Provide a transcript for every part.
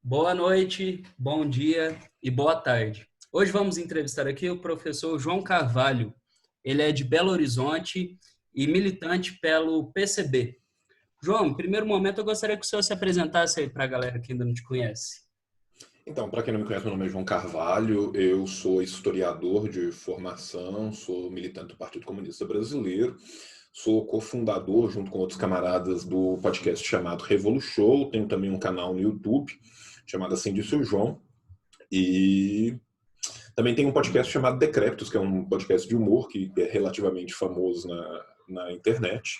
Boa noite, bom dia e boa tarde. Hoje vamos entrevistar aqui o professor João Carvalho. Ele é de Belo Horizonte e militante pelo PCB. João, em primeiro momento eu gostaria que o senhor se apresentasse aí para a galera que ainda não te conhece. Então, para quem não me conhece, meu nome é João Carvalho, eu sou historiador de formação, sou militante do Partido Comunista Brasileiro, sou cofundador, junto com outros camaradas, do podcast chamado Revolu Show, tenho também um canal no YouTube chamado Assim Disse o João, e também tem um podcast chamado Decrépitos, que é um podcast de humor que é relativamente famoso na internet.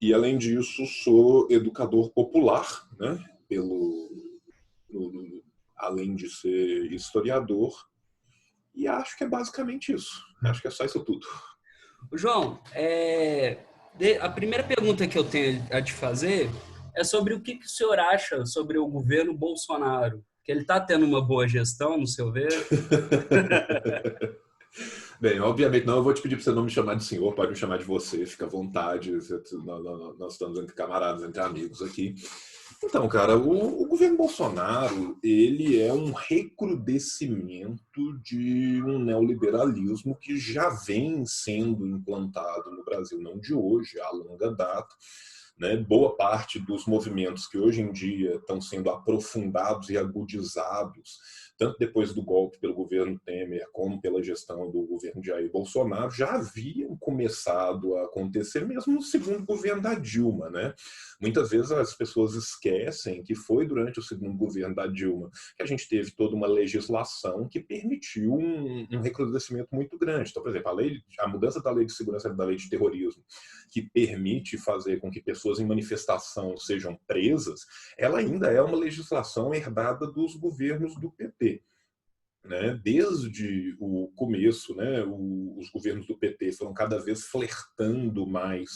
E, além disso, sou educador popular, né, no- no- além de ser historiador, e acho que é basicamente isso. Acho que é só isso tudo. João, a primeira pergunta que eu tenho a te fazer é sobre o que o senhor acha sobre o governo Bolsonaro. Que ele está tendo uma boa gestão, no seu ver? Bem, obviamente não, eu vou te pedir para você não me chamar de senhor, pode me chamar de você, fica à vontade, nós estamos entre camaradas, entre amigos aqui. Então, cara, o governo Bolsonaro, ele é um recrudescimento de um neoliberalismo que já vem sendo implantado no Brasil, não de hoje, há longa data. Né? Boa parte dos movimentos que hoje em dia estão sendo aprofundados e agudizados, tanto depois do golpe pelo governo Temer, como pela gestão do governo Jair Bolsonaro, já haviam começado a acontecer mesmo no segundo governo da Dilma, né? Muitas vezes as pessoas esquecem que foi durante o segundo governo da Dilma que a gente teve toda uma legislação que permitiu um recrudescimento muito grande. Então, por exemplo, a mudança da lei de segurança da lei de terrorismo, que permite fazer com que pessoas em manifestação sejam presas, ela ainda é uma legislação herdada dos governos do PT. Né? Desde o começo, né, os governos do PT foram cada vez flertando mais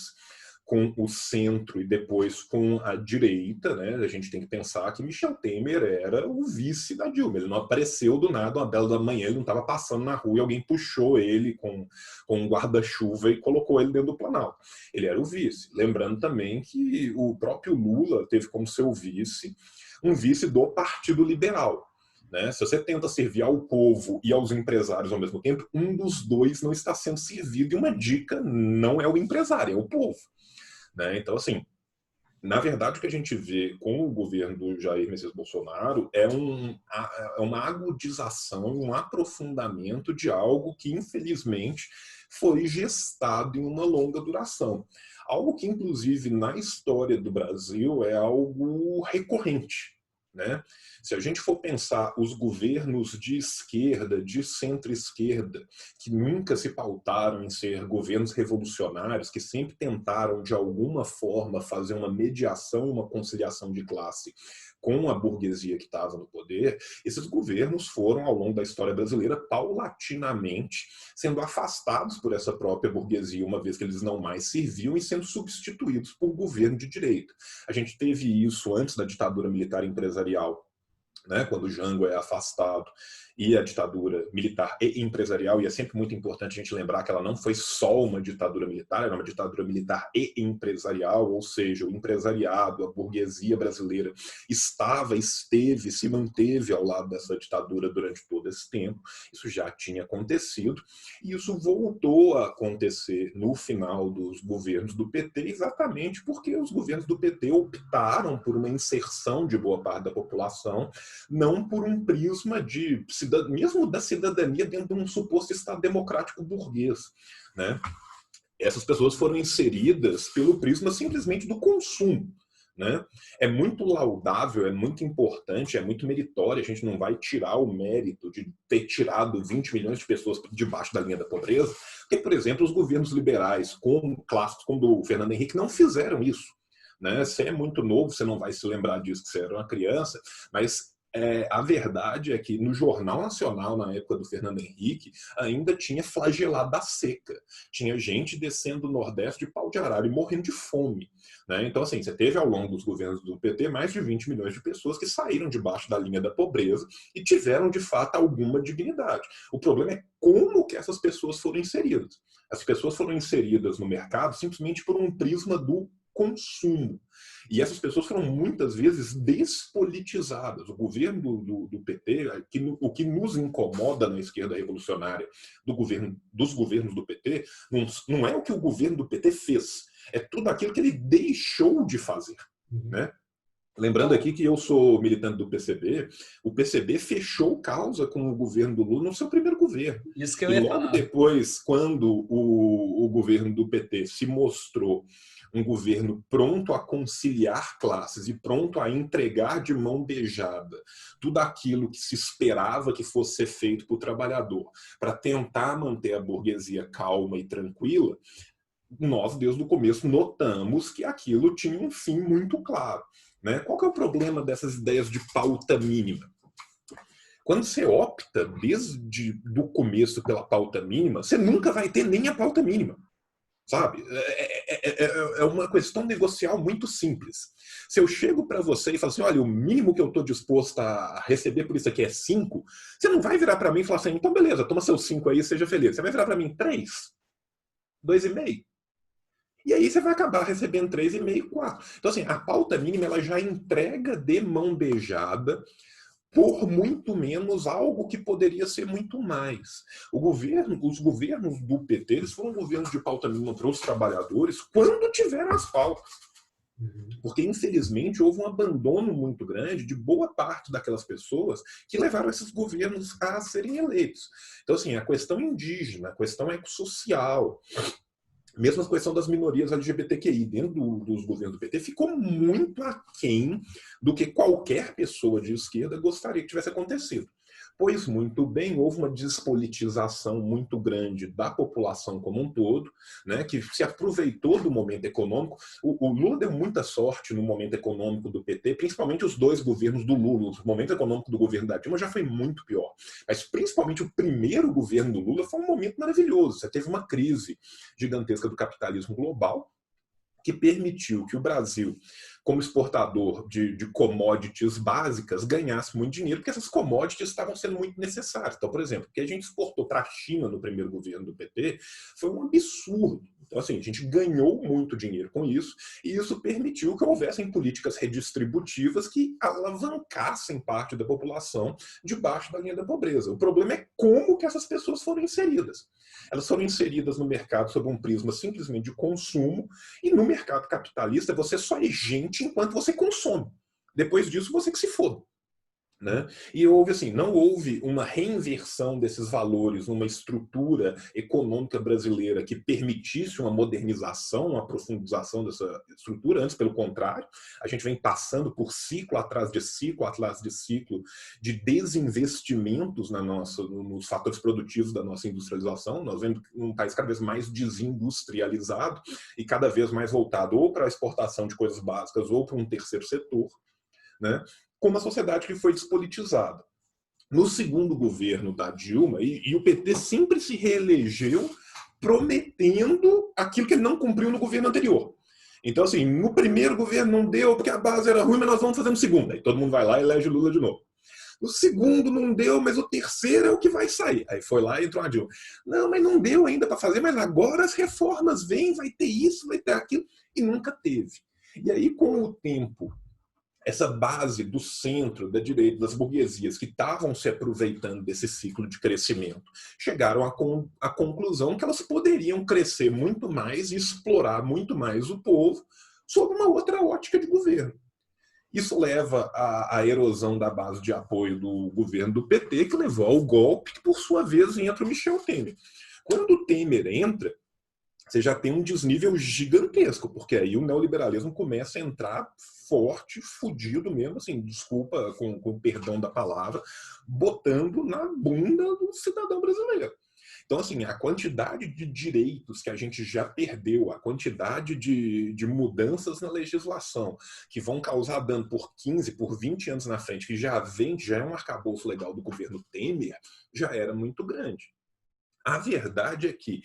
com o centro e depois com a direita. Né? A gente tem que pensar que Michel Temer era o vice da Dilma. Ele não apareceu do nada, uma bela da manhã, ele não estava passando na rua e alguém puxou ele com um guarda-chuva e colocou ele dentro do Planalto. Ele era o vice. Lembrando também que o próprio Lula teve como seu vice um vice do Partido Liberal. Né? Se você tenta servir ao povo e aos empresários ao mesmo tempo, um dos dois não está sendo servido. E uma dica: não é o empresário, é o povo. Né? Então, assim, na verdade, o que a gente vê com o governo do Jair Messias Bolsonaro é uma agudização, um aprofundamento de algo que, infelizmente, foi gestado em uma longa duração. Algo que, inclusive, na história do Brasil é algo recorrente. Né? Se a gente for pensar os governos de esquerda, de centro-esquerda, que nunca se pautaram em ser governos revolucionários, que sempre tentaram, de alguma forma, fazer uma mediação, uma conciliação de classe com a burguesia que estava no poder, esses governos foram, ao longo da história brasileira, paulatinamente sendo afastados por essa própria burguesia, uma vez que eles não mais serviam, e sendo substituídos por governo de direita. A gente teve isso antes da ditadura militar empresarial, né, quando o Jango é afastado, e a ditadura militar e empresarial. E é sempre muito importante a gente lembrar que ela não foi só uma ditadura militar, era uma ditadura militar e empresarial, ou seja, o empresariado, a burguesia brasileira esteve, se manteve ao lado dessa ditadura durante todo esse tempo. Isso já tinha acontecido, e isso voltou a acontecer no final dos governos do PT, exatamente porque os governos do PT optaram por uma inserção de boa parte da população, não por um prisma mesmo da cidadania dentro de um suposto Estado democrático burguês. Né? Essas pessoas foram inseridas pelo prisma simplesmente do consumo. Né? É muito laudável, é muito importante, é muito meritório. A gente não vai tirar o mérito de ter tirado 20 milhões de pessoas debaixo da linha da pobreza, porque, por exemplo, os governos liberais, clássicos como o do Fernando Henrique, não fizeram isso. Né? Você é muito novo, você não vai se lembrar disso, que você era uma criança, mas a verdade é que no Jornal Nacional, na época do Fernando Henrique, ainda tinha flagelada a seca. Tinha gente descendo do Nordeste de pau de arara e morrendo de fome. Né? Então, assim, você teve ao longo dos governos do PT mais de 20 milhões de pessoas que saíram debaixo da linha da pobreza e tiveram, de fato, alguma dignidade. O problema é como que essas pessoas foram inseridas. As pessoas foram inseridas no mercado simplesmente por um prisma do consumo. E essas pessoas foram muitas vezes despolitizadas. O governo do PT, o que nos incomoda na esquerda revolucionária dos governos do PT, não é o que o governo do PT fez, é tudo aquilo que ele deixou de fazer, né? Lembrando aqui que eu sou militante do PCB, o PCB fechou causa com o governo do Lula no seu primeiro governo. Isso que eu E ia logo falar. depois, quando o governo do PT se mostrou um governo pronto a conciliar classes e pronto a entregar de mão beijada tudo aquilo que se esperava que fosse ser feito para o trabalhador, para tentar manter a burguesia calma e tranquila, nós, desde o começo, notamos que aquilo tinha um fim muito claro. Né? Qual que é o problema dessas ideias de pauta mínima? Quando você opta desde o começo pela pauta mínima, você nunca vai ter nem a pauta mínima. Sabe? É uma questão negocial muito simples. Se eu chego para você e falo assim, olha, o mínimo que eu estou disposto a receber por isso aqui é 5, você não vai virar para mim e falar assim, então beleza, toma seus 5 aí, seja feliz. Você vai virar para mim 3, 2,5. E aí você vai acabar recebendo 3,5, 4. Então, assim, a pauta mínima ela já entrega de mão beijada por muito menos algo que poderia ser muito mais. Os governos do PT eles foram governos de pauta mínima para os trabalhadores quando tiveram as pautas. Porque, infelizmente, houve um abandono muito grande de boa parte daquelas pessoas que levaram esses governos a serem eleitos. Então, assim, a questão indígena, a questão ecossocial, mesmo a questão das minorias LGBTQI dentro dos governos do PT ficou muito aquém do que qualquer pessoa de esquerda gostaria que tivesse acontecido. Pois muito bem, houve uma despolitização muito grande da população como um todo, né, que se aproveitou do momento econômico. O Lula deu muita sorte no momento econômico do PT, principalmente os dois governos do Lula. O momento econômico do governo da Dilma já foi muito pior. Mas principalmente o primeiro governo do Lula foi um momento maravilhoso. Você teve uma crise gigantesca do capitalismo global, que permitiu que o Brasil, como exportador de commodities básicas, ganhasse muito dinheiro, porque essas commodities estavam sendo muito necessárias. Então, por exemplo, o que a gente exportou para a China no primeiro governo do PT foi um absurdo. Então, assim, a gente ganhou muito dinheiro com isso, e isso permitiu que houvessem políticas redistributivas que alavancassem parte da população debaixo da linha da pobreza. O problema é como que essas pessoas foram inseridas. Elas foram inseridas no mercado sob um prisma simplesmente de consumo, e no mercado capitalista você só é gente enquanto você consome. Depois disso, você que se foda. Né? E houve assim, não houve uma reinversão desses valores numa estrutura econômica brasileira que permitisse uma modernização, uma profundização dessa estrutura. Antes, pelo contrário, a gente vem passando por ciclo atrás de ciclo de desinvestimentos nos fatores produtivos da nossa industrialização. Nós vemos um país cada vez mais desindustrializado e cada vez mais voltado ou para a exportação de coisas básicas ou para um terceiro setor, né? Com uma sociedade que foi despolitizada. No segundo governo da Dilma, e o PT sempre se reelegeu prometendo aquilo que ele não cumpriu no governo anterior. Então, assim, no primeiro governo não deu porque a base era ruim, mas nós vamos fazer no segundo. Aí todo mundo vai lá e elege Lula de novo. O segundo não deu, mas o terceiro é o que vai sair. Aí foi lá e entrou a Dilma. Não, mas não deu ainda para fazer, mas agora as reformas vêm, vai ter isso, vai ter aquilo. E nunca teve. E aí, com o tempo, essa base do centro, da direita, das burguesias que estavam se aproveitando desse ciclo de crescimento, chegaram à conclusão que elas poderiam crescer muito mais e explorar muito mais o povo sob uma outra ótica de governo. Isso leva à erosão da base de apoio do governo do PT, que levou ao golpe, que por sua vez entra o Michel Temer. Quando o Temer entra, você já tem um desnível gigantesco, porque aí o neoliberalismo começa a entrar forte, fudido mesmo, assim, desculpa com perdão da palavra, botando na bunda do cidadão brasileiro. Então, assim, a quantidade de direitos que a gente já perdeu, a quantidade de mudanças na legislação que vão causar dano por 15, por 20 anos na frente, que já é um arcabouço legal do governo Temer, já era muito grande. A verdade é que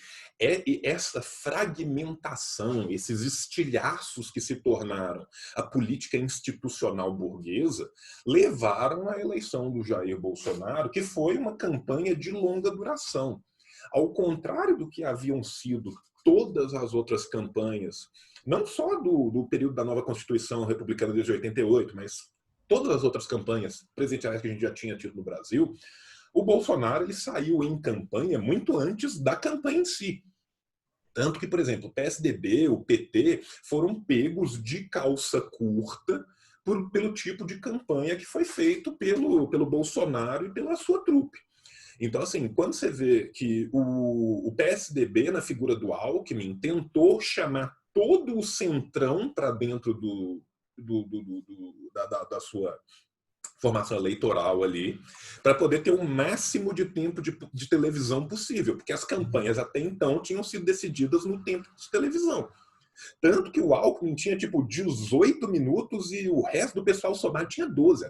essa fragmentação, esses estilhaços que se tornaram a política institucional burguesa, levaram à eleição do Jair Bolsonaro, que foi uma campanha de longa duração. Ao contrário do que haviam sido todas as outras campanhas, não só do período da nova Constituição Republicana desde 88, mas todas as outras campanhas presidenciais que a gente já tinha tido no Brasil, o Bolsonaro ele saiu em campanha muito antes da campanha em si. Tanto que, por exemplo, o PSDB, o PT foram pegos de calça curta pelo tipo de campanha que foi feito pelo Bolsonaro e pela sua trupe. Então, assim, quando você vê que o PSDB, na figura do Alckmin, tentou chamar todo o centrão para dentro da sua formação eleitoral ali, para poder ter o máximo de tempo de televisão possível, porque as campanhas até então tinham sido decididas no tempo de televisão. Tanto que o Alckmin tinha tipo 18 minutos e o resto do pessoal somado tinha 12.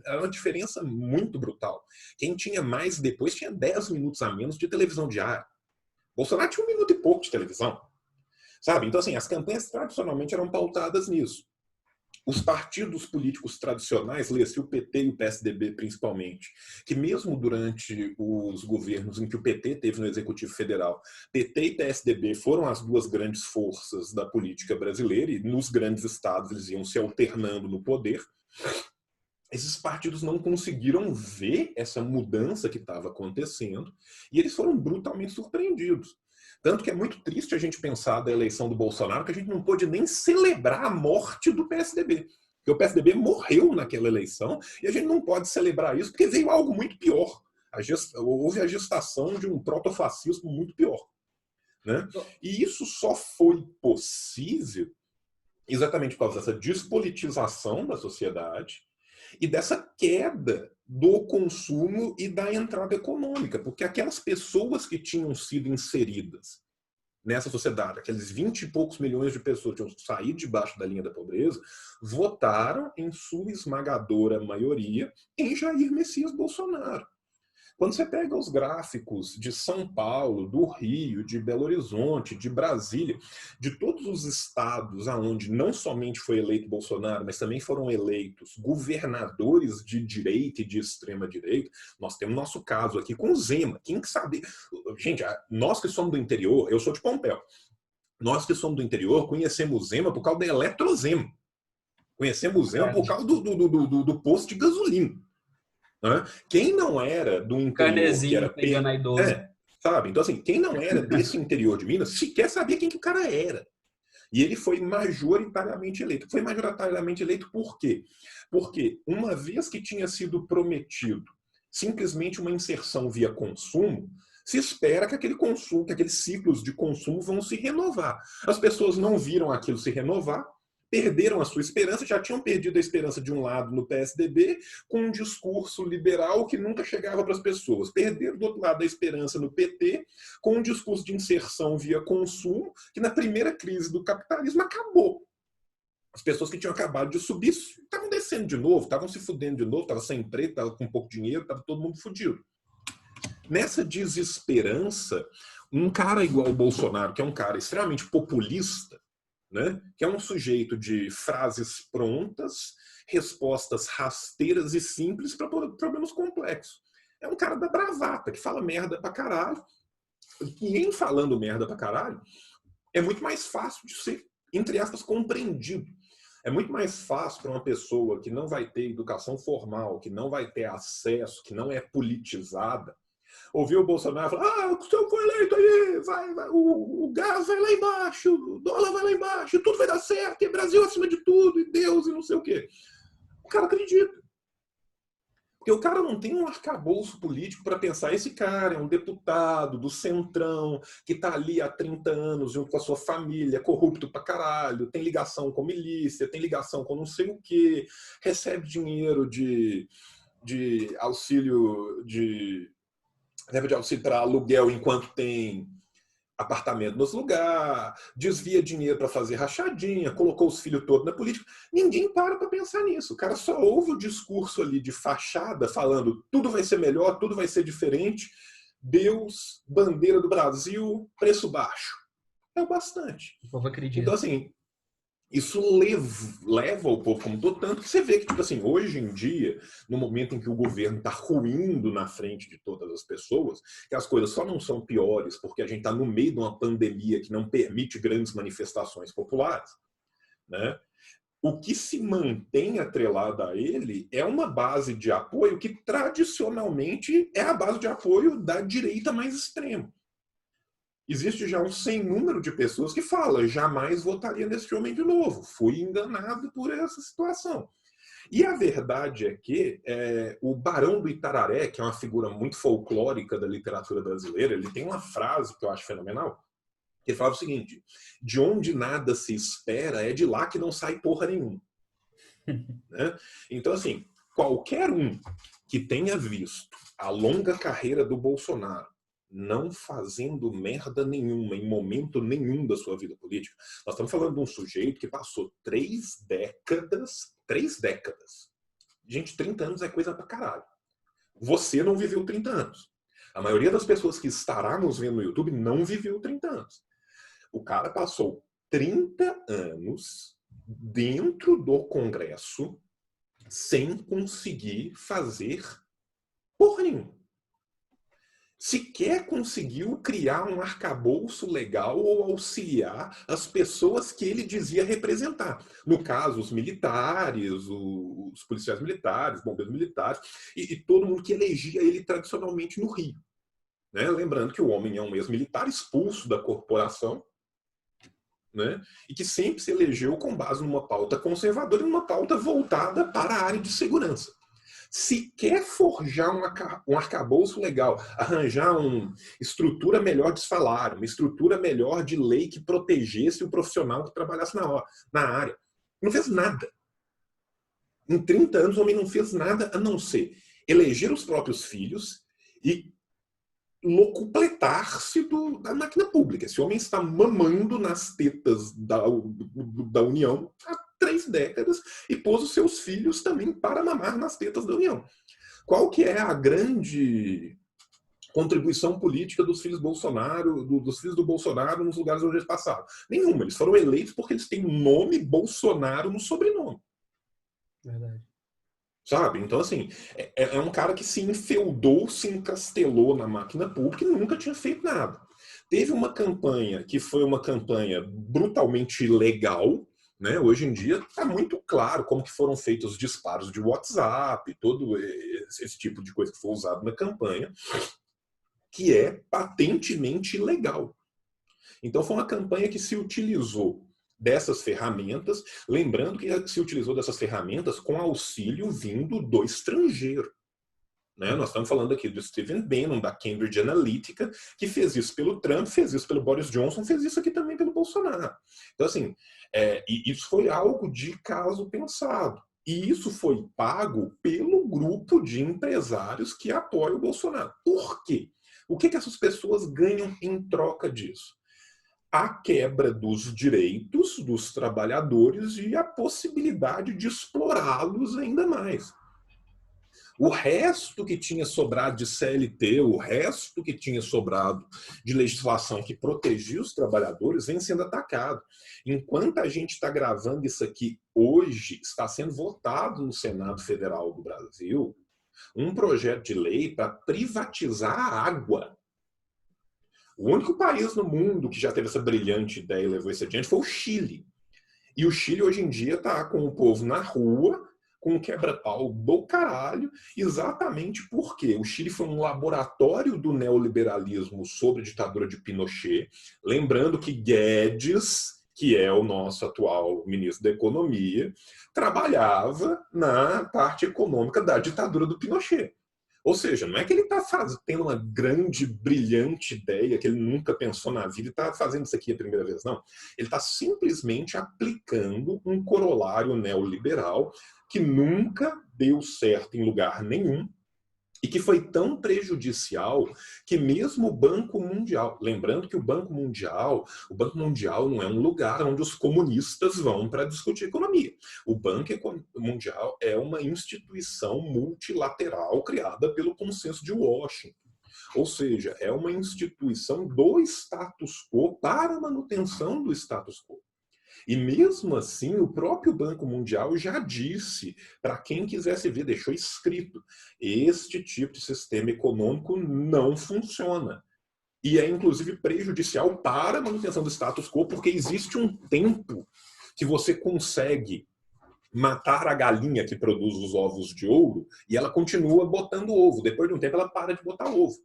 Era uma diferença muito brutal. Quem tinha mais depois tinha 10 minutos a menos de televisão diária. Bolsonaro tinha 1 minuto e pouco de televisão. Sabe? Então, assim, as campanhas tradicionalmente eram pautadas nisso. Os partidos políticos tradicionais, lê-se o PT e o PSDB principalmente, que mesmo durante os governos em que o PT teve no Executivo Federal, PT e PSDB foram as duas grandes forças da política brasileira e nos grandes estados eles iam se alternando no poder. Esses partidos não conseguiram ver essa mudança que estava acontecendo e eles foram brutalmente surpreendidos. Tanto que é muito triste a gente pensar da eleição do Bolsonaro, que a gente não pôde nem celebrar a morte do PSDB. Porque o PSDB morreu naquela eleição e a gente não pode celebrar isso porque veio algo muito pior. Houve a gestação de um protofascismo muito pior. Né? E isso só foi possível exatamente por causa dessa despolitização da sociedade e dessa queda do consumo e da entrada econômica, porque aquelas pessoas que tinham sido inseridas nessa sociedade, aqueles 20 e poucos milhões de pessoas que tinham saído debaixo da linha da pobreza, votaram em sua esmagadora maioria em Jair Messias Bolsonaro. Quando você pega os gráficos de São Paulo, do Rio, de Belo Horizonte, de Brasília, de todos os estados onde não somente foi eleito Bolsonaro, mas também foram eleitos governadores de direita e de extrema-direita, nós temos nosso caso aqui com o Zema. Quem que sabe? Gente, nós que somos do interior, eu sou de Pompéu, nós que somos do interior conhecemos o Zema por causa da Eletrozema. Conhecemos o Zema por causa do posto de gasolina. Quem não era do interior, que era pegando a idosa. sabe? Então, assim, quem não era desse interior de Minas sequer sabia quem que o cara era. E ele foi majoritariamente eleito. Foi majoritariamente eleito por quê? Porque uma vez que tinha sido prometido simplesmente uma inserção via consumo, se espera que aquele consumo, que aqueles ciclos de consumo vão se renovar. As pessoas não viram aquilo se renovar, perderam a sua esperança, já tinham perdido a esperança de um lado no PSDB, com um discurso liberal que nunca chegava para as pessoas. Perderam do outro lado a esperança no PT, com um discurso de inserção via consumo, que na primeira crise do capitalismo acabou. As pessoas que tinham acabado de subir estavam descendo de novo, estavam se fudendo de novo, estavam sem emprego, estavam com pouco dinheiro, estava todo mundo fudido. Nessa desesperança, um cara igual o Bolsonaro, que é um cara extremamente populista, né? Que é um sujeito de frases prontas, respostas rasteiras e simples para problemas complexos. É um cara da bravata, que fala merda pra caralho, e em falando merda pra caralho, é muito mais fácil de ser, entre aspas, compreendido. É muito mais fácil para uma pessoa que não vai ter educação formal, que não vai ter acesso, que não é politizada, ouvir o Bolsonaro falar: o senhor foi eleito aí, o gás vai lá embaixo, o dólar vai lá embaixo, tudo vai dar certo, é Brasil acima de tudo, e Deus, e não sei o quê. O cara acredita. Porque o cara não tem um arcabouço político para pensar: esse cara é um deputado do Centrão, que está ali há 30 anos junto com a sua família, corrupto pra caralho, tem ligação com milícia, tem ligação com não sei o quê, recebe dinheiro de auxílio para aluguel enquanto tem apartamento nos lugares, desvia dinheiro para fazer rachadinha, colocou os filhos todos na política. Ninguém para pensar nisso. O cara só ouve o discurso ali de fachada falando: tudo vai ser melhor, tudo vai ser diferente, Deus, bandeira do Brasil, preço baixo. É o bastante. O povo acredita. Então, assim, isso leva o povo como um todo, tanto que você vê que, tipo assim, hoje em dia, no momento em que o governo está ruindo na frente de todas as pessoas, que as coisas só não são piores porque a gente está no meio de uma pandemia que não permite grandes manifestações populares, né? O que se mantém atrelado a ele é uma base de apoio que tradicionalmente é a base de apoio da direita mais extrema. Existe já um sem número de pessoas que falam: jamais votaria nesse homem de novo, fui enganado por essa situação. E a verdade é que o Barão do Itararé, que é uma figura muito folclórica da literatura brasileira, ele tem uma frase que eu acho fenomenal, que ele fala o seguinte: de onde nada se espera, é de lá que não sai porra nenhuma. Né? Então, assim, qualquer um que tenha visto a longa carreira do Bolsonaro não fazendo merda nenhuma em momento nenhum da sua vida política. Nós estamos falando de um sujeito que passou 3 décadas. Gente, 30 anos é coisa pra caralho. Você não viveu 30 anos. A maioria das pessoas que estará nos vendo no YouTube não viveu 30 anos. O cara passou 30 anos dentro do Congresso sem conseguir fazer porra nenhuma. Sequer conseguiu criar um arcabouço legal ou auxiliar as pessoas que ele dizia representar. No caso, os militares, os policiais militares, bombeiros militares, e todo mundo que elegia ele tradicionalmente no Rio. Né? Lembrando que o homem é um ex-militar expulso da corporação, né? E que sempre se elegeu com base numa pauta conservadora e numa pauta voltada para a área de segurança. Se quer forjar um arcabouço legal, arranjar uma estrutura melhor de salário, uma estrutura melhor de lei que protegesse o profissional que trabalhasse na área, não fez nada. Em 30 anos o homem não fez nada a não ser eleger os próprios filhos e locupletar-se da máquina pública. Esse homem está mamando nas tetas da União há 3 décadas e pôs os seus filhos também para mamar nas tetas da União. Qual que é a grande contribuição política dos filhos Bolsonaro, dos filhos do Bolsonaro nos lugares onde eles passaram? Nenhuma. Eles foram eleitos porque eles têm o nome Bolsonaro no sobrenome. Verdade. Sabe? Então, assim, é um cara que se enfeudou, se encastelou na máquina pública e nunca tinha feito nada. Teve uma campanha que foi uma campanha brutalmente ilegal, né? Hoje em dia está muito claro como que foram feitos os disparos de WhatsApp, todo esse tipo de coisa que foi usado na campanha, que é patentemente ilegal. Então, foi uma campanha que se utilizou dessas ferramentas, lembrando que se utilizou dessas ferramentas com auxílio vindo do estrangeiro. Né? Nós estamos falando aqui do Stephen Bannon, da Cambridge Analytica, que fez isso pelo Trump, fez isso pelo Boris Johnson, fez isso aqui também pelo Bolsonaro. Então, assim, e isso foi algo de caso pensado. E isso foi pago pelo grupo de empresários que apoia o Bolsonaro. Por quê? O que essas pessoas ganham em troca disso? A quebra dos direitos dos trabalhadores e a possibilidade de explorá-los ainda mais. O resto que tinha sobrado de CLT, o resto que tinha sobrado de legislação que protegia os trabalhadores, vem sendo atacado. Enquanto a gente está gravando isso aqui hoje, está sendo votado no Senado Federal do Brasil um projeto de lei para privatizar a água. O único país no mundo que já teve essa brilhante ideia e levou isso adiante foi o Chile. E o Chile hoje em dia está com o povo na rua, com um quebra-pau do caralho, exatamente porque o Chile foi um laboratório do neoliberalismo sob a ditadura de Pinochet. Lembrando que Guedes, que é o nosso atual ministro da Economia, trabalhava na parte econômica da ditadura do Pinochet. Ou seja, não é que ele está tendo uma grande, brilhante ideia que ele nunca pensou na vida e está fazendo isso aqui a primeira vez, não. Ele está simplesmente aplicando um corolário neoliberal que nunca deu certo em lugar nenhum e que foi tão prejudicial que mesmo o Banco Mundial, lembrando que o Banco Mundial não é um lugar onde os comunistas vão para discutir economia. O Banco Mundial é uma instituição multilateral criada pelo Consenso de Washington. Ou seja, é uma instituição do status quo para a manutenção do status quo. E mesmo assim, o próprio Banco Mundial já disse, para quem quisesse ver, deixou escrito, este tipo de sistema econômico não funciona. E é, inclusive, prejudicial para a manutenção do status quo, porque existe um tempo que você consegue matar a galinha que produz os ovos de ouro e ela continua botando ovo. Depois de um tempo, ela para de botar ovo.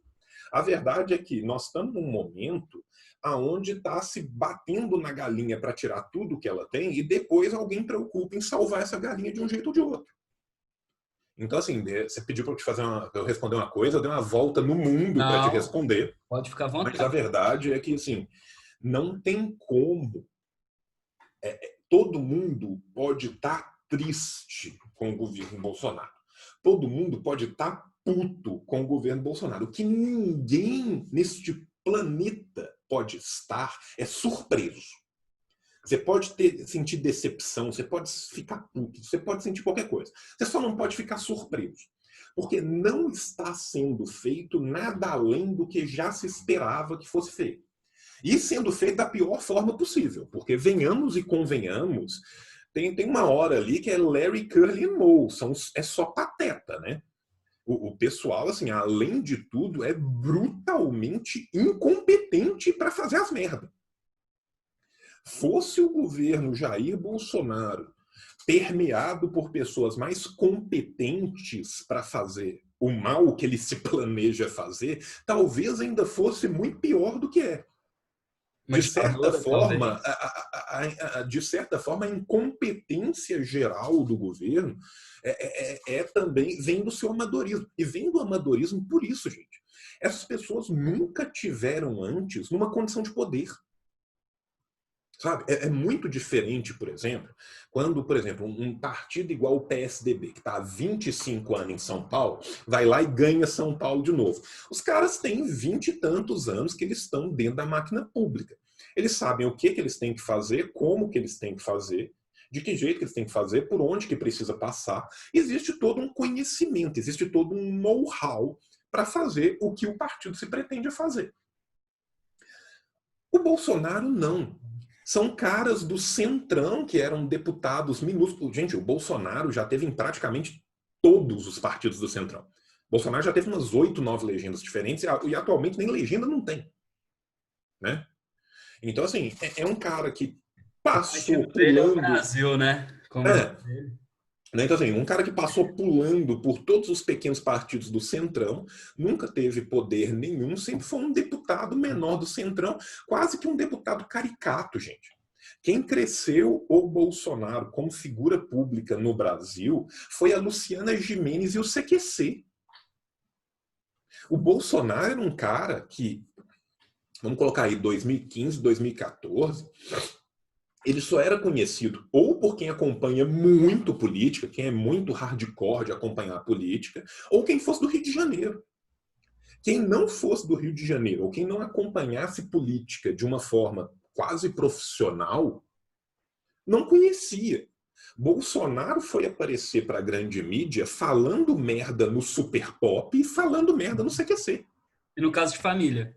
A verdade é que nós estamos num momento aonde está se batendo na galinha para tirar tudo que ela tem e depois alguém preocupa em salvar essa galinha de um jeito ou de outro. Então, assim, você pediu para eu responder uma coisa, eu dei uma volta no mundo para te Não, responder, pode ficar à mas a vontade. verdade é que, assim, não tem como. Todo mundo pode estar triste com o governo Bolsonaro. Todo mundo pode estar puto com o governo Bolsonaro. O que ninguém neste planeta pode estar é surpreso. Você pode sentir decepção, você pode ficar puto, você pode sentir qualquer coisa. Você só não pode ficar surpreso. Porque não está sendo feito nada além do que já se esperava que fosse feito. E sendo feito da pior forma possível. Porque venhamos e convenhamos, tem uma hora ali que é Larry, Curly e Moe. É só pateta, né? O pessoal, assim, além de tudo, é brutalmente incompetente para fazer as merdas. Fosse o governo Jair Bolsonaro permeado por pessoas mais competentes para fazer o mal que ele se planeja fazer, talvez ainda fosse muito pior do que é. Uma ditadura, talvez. De certa forma, a incompetência geral do governo também vem do seu amadorismo. E vem do amadorismo por isso, gente. Essas pessoas nunca tiveram antes numa condição de poder. Sabe? É muito diferente, por exemplo, quando, por exemplo, um partido igual o PSDB, que está há 25 anos em São Paulo, vai lá e ganha São Paulo de novo. Os caras têm 20 e tantos anos que eles estão dentro da máquina pública. Eles sabem o que eles têm que fazer, como que eles têm que fazer, de que jeito que eles têm que fazer, por onde que precisa passar. Existe todo um conhecimento, existe todo um know-how para fazer o que o partido se pretende fazer. O Bolsonaro não. São caras do Centrão que eram deputados minúsculos. Gente, o Bolsonaro já teve em praticamente todos os partidos do Centrão. O Bolsonaro já teve umas 8, 9 legendas diferentes e atualmente nem legenda não tem. Né? Então, assim, é um cara que passou Ele é o pulando. Brasil, né? Como diz ele. Então, assim, um cara que passou pulando por todos os pequenos partidos do Centrão, nunca teve poder nenhum, sempre foi um deputado menor do Centrão, quase que um deputado caricato, gente. Quem cresceu o Bolsonaro como figura pública no Brasil foi a Luciana Gimenez e o CQC. O Bolsonaro era um cara que, vamos colocar aí, 2015, 2014... ele só era conhecido ou por quem acompanha muito política, quem é muito hardcore de acompanhar a política, ou quem fosse do Rio de Janeiro. Quem não fosse do Rio de Janeiro, ou quem não acompanhasse política de uma forma quase profissional, não conhecia. Bolsonaro foi aparecer para a grande mídia falando merda no Super Pop e falando merda no CQC. E no caso de família.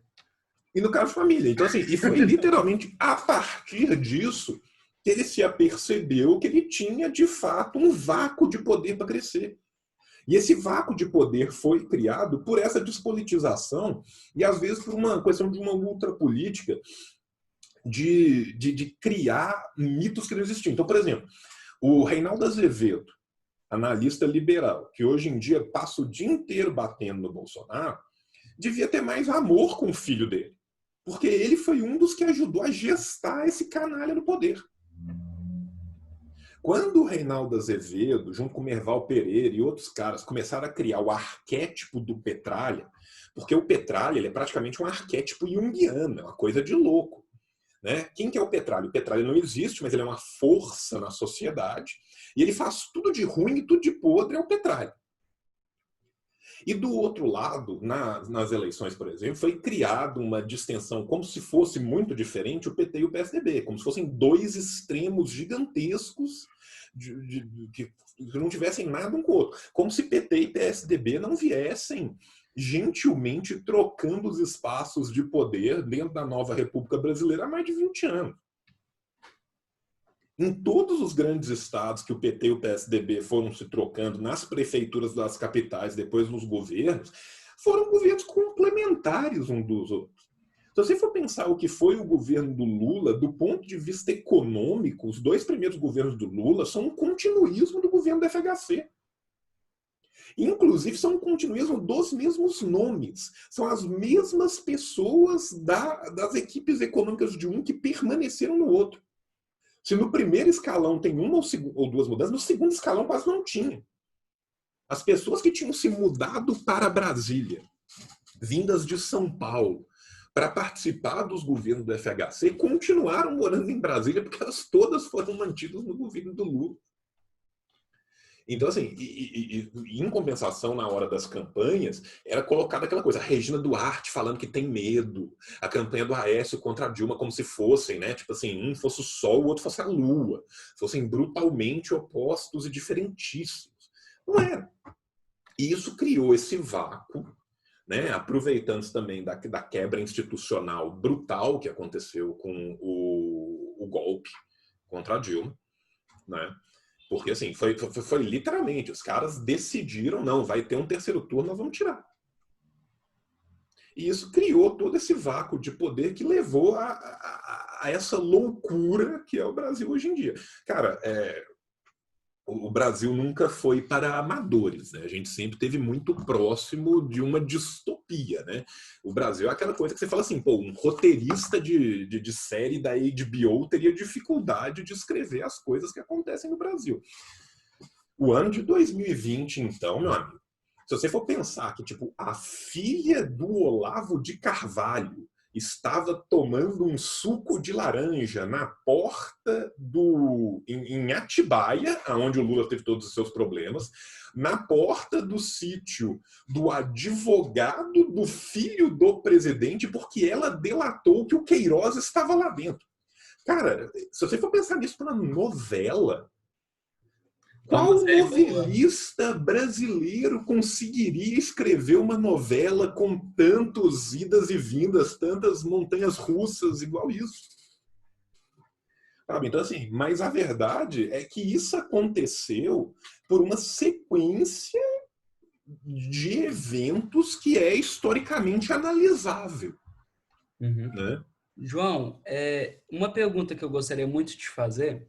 E no caso família. Então, assim, e foi literalmente a partir disso que ele se apercebeu que ele tinha, de fato, um vácuo de poder para crescer. E esse vácuo de poder foi criado por essa despolitização e, às vezes, por uma questão de uma ultrapolítica de criar mitos que não existiam. Então, por exemplo, o Reinaldo Azevedo, analista liberal, que hoje em dia passa o dia inteiro batendo no Bolsonaro, devia ter mais amor com o filho dele. Porque ele foi um dos que ajudou a gestar esse canalha no poder. Quando o Reinaldo Azevedo, junto com o Merval Pereira e outros caras, começaram a criar o arquétipo do Petralha, porque o Petralha ele é praticamente um arquétipo junguiano, é uma coisa de louco. Né? Quem que é o Petralha? O Petralha não existe, mas ele é uma força na sociedade, e ele faz tudo de ruim e tudo de podre, é o Petralha. E do outro lado, nas eleições, por exemplo, foi criada uma distensão como se fosse muito diferente o PT e o PSDB, como se fossem dois extremos gigantescos que não tivessem nada um com o outro. Como se PT e PSDB não viessem gentilmente trocando os espaços de poder dentro da nova República Brasileira há mais de 20 anos. Em todos os grandes estados que o PT e o PSDB foram se trocando, nas prefeituras das capitais, depois nos governos, foram governos complementares um dos outros. Se você for pensar o que foi o governo do Lula, do ponto de vista econômico, os 2 primeiros governos do Lula são um continuismo do governo do FHC. Inclusive, são um continuismo dos mesmos nomes. São as mesmas pessoas das equipes econômicas de um que permaneceram no outro. Se no primeiro escalão tem uma ou 2 mudanças, no segundo escalão quase não tinha. As pessoas que tinham se mudado para Brasília, vindas de São Paulo, para participar dos governos do FHC, continuaram morando em Brasília porque elas todas foram mantidas no governo do Lula. Então, assim, em compensação, na hora das campanhas, era colocada aquela coisa, a Regina Duarte falando que tem medo, a campanha do Aécio contra a Dilma como se fossem, né? Tipo assim, um fosse o Sol, o outro fosse a Lua. Fossem brutalmente opostos e diferentíssimos. Não era. E isso criou esse vácuo, né? Aproveitando-se também da quebra institucional brutal que aconteceu com o golpe contra a Dilma, né? Porque, assim, foi literalmente, os caras decidiram, não, vai ter um terceiro turno, nós vamos tirar. E isso criou todo esse vácuo de poder que levou a essa loucura que é o Brasil hoje em dia. Cara, o Brasil nunca foi para amadores, né? A gente sempre esteve muito próximo de uma distopia, né? O Brasil é aquela coisa que você fala assim, pô, um roteirista de série da HBO teria dificuldade de escrever as coisas que acontecem no Brasil. O ano de 2020, então, meu amigo, se você for pensar que, tipo, a filha do Olavo de Carvalho estava tomando um suco de laranja na porta em Atibaia, onde o Lula teve todos os seus problemas, na porta do sítio do advogado do filho do presidente, porque ela delatou que o Queiroz estava lá dentro. Cara, se você for pensar nisso na novela, qual novelista brasileiro conseguiria escrever uma novela com tantas idas e vindas, tantas montanhas russas igual isso? Sabe? Então, assim, mas a verdade é que isso aconteceu por uma sequência de eventos que é historicamente analisável. Uhum. Né? João, uma pergunta que eu gostaria muito de fazer.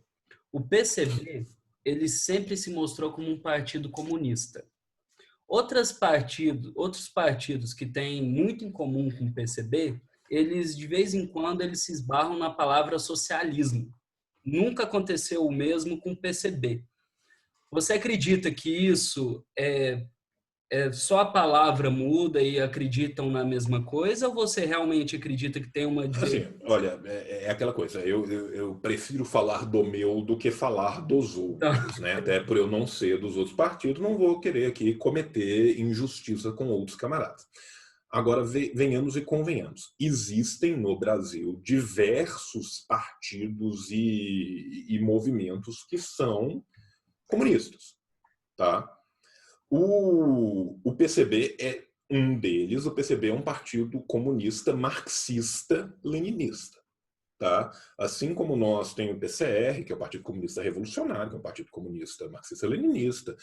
O PCB, ele sempre se mostrou como um partido comunista. Outros partidos que têm muito em comum com o PCB, eles de vez em quando eles se esbarram na palavra socialismo. Nunca aconteceu o mesmo com o PCB. Você acredita que isso só a palavra muda e acreditam na mesma coisa, ou você realmente acredita que tem uma Assim, diferença? olha, é aquela coisa, eu prefiro falar do meu do que falar dos outros, né? Até por eu não ser dos outros partidos, não vou querer aqui cometer injustiça com outros camaradas. Agora, venhamos e convenhamos. Existem no Brasil diversos partidos e movimentos que são comunistas, tá? O PCB é um deles. O PCB é um partido comunista marxista-leninista. Tá? Assim como nós tem o PCR, que é o Partido Comunista Revolucionário, que é um partido comunista marxista-leninista,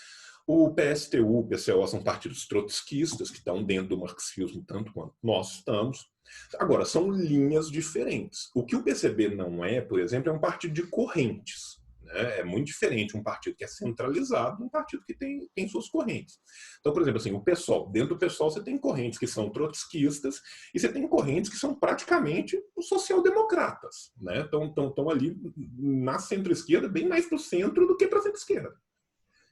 o PSTU, o PCO são partidos trotskistas, que estão dentro do marxismo tanto quanto nós estamos. Agora, são linhas diferentes. O que o PCB não é, por exemplo, é um partido de correntes. Né? É muito diferente um partido que é centralizado de um partido que tem suas correntes. Então, por exemplo, assim, o PSOL, dentro do PSOL você tem correntes que são trotskistas e você tem correntes que são praticamente social-democratas. Né? Estão ali na centro-esquerda, bem mais para o centro do que para a centro-esquerda.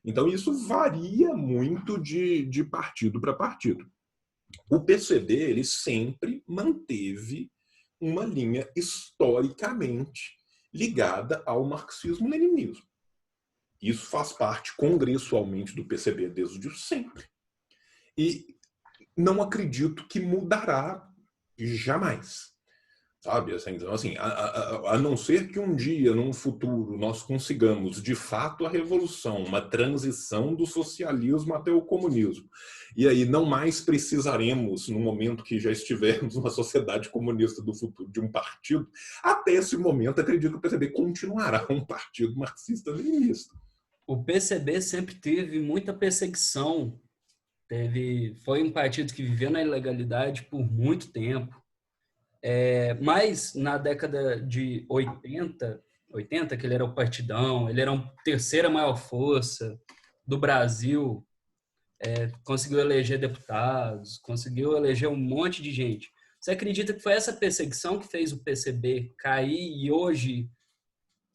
Então, isso varia muito de partido para partido. O PCB ele sempre manteve uma linha historicamente ligada ao marxismo-leninismo. Isso faz parte congressualmente do PCB desde sempre. E não acredito que mudará jamais. Sabe? Assim, então, assim, a não ser que um dia, num futuro, nós consigamos, de fato, a revolução, uma transição do socialismo até o comunismo. E aí não mais precisaremos, no momento que já estivermos numa sociedade comunista do futuro, de um partido, até esse momento, acredito que o PCB continuará um partido marxista-leninista. O PCB sempre teve muita perseguição. Foi um partido que viveu na ilegalidade por muito tempo. Mas na década de 80, que ele era o partidão, ele era a terceira maior força do Brasil, conseguiu eleger deputados, conseguiu eleger um monte de gente. Você acredita que foi essa perseguição que fez o PCB cair e hoje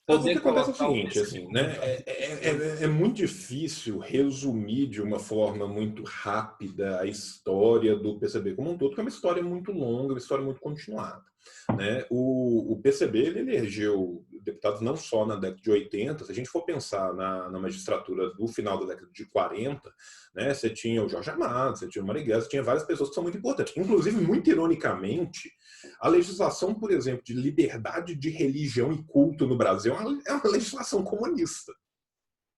O que poder acontece é o colocar o seguinte, PCB assim, como né? um partido? É muito difícil resumir de uma forma muito rápida a história do PCB como um todo, porque é uma história muito longa, uma história muito continuada. Né? O PCB ele elegeu deputados não só na década de 80, se a gente for pensar na magistratura do final da década de 40, né, você tinha o Jorge Amado, você tinha o Marighella, você tinha várias pessoas que são muito importantes. Inclusive, muito ironicamente, a legislação, por exemplo, de liberdade de religião e culto no Brasil é uma legislação comunista,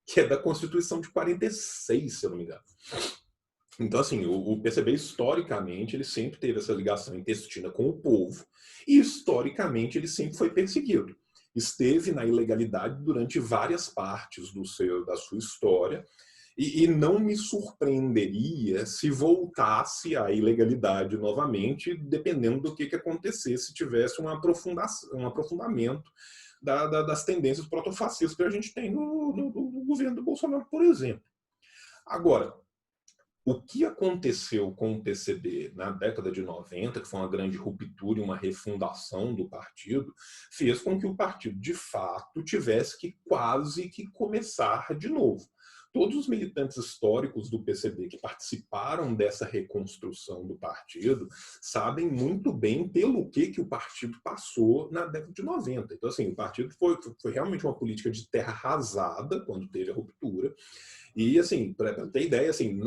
que é da Constituição de 46, se eu não me engano. Então, assim, o PCB, historicamente, ele sempre teve essa ligação intestina com o povo e, historicamente, ele sempre foi perseguido. Esteve na ilegalidade durante várias partes da sua história e não me surpreenderia se voltasse à ilegalidade novamente, dependendo do que acontecesse, se tivesse um aprofundamento das tendências protofascistas que a gente tem no governo do Bolsonaro, por exemplo. Agora, o que aconteceu com o PCB na década de 90, que foi uma grande ruptura e uma refundação do partido, fez com que o partido, de fato, tivesse que quase que começar de novo. Todos os militantes históricos do PCB que participaram dessa reconstrução do partido sabem muito bem pelo que o partido passou na década de 90. Então, assim, o partido foi realmente uma política de terra arrasada quando teve a ruptura. E, assim, para ter ideia, assim,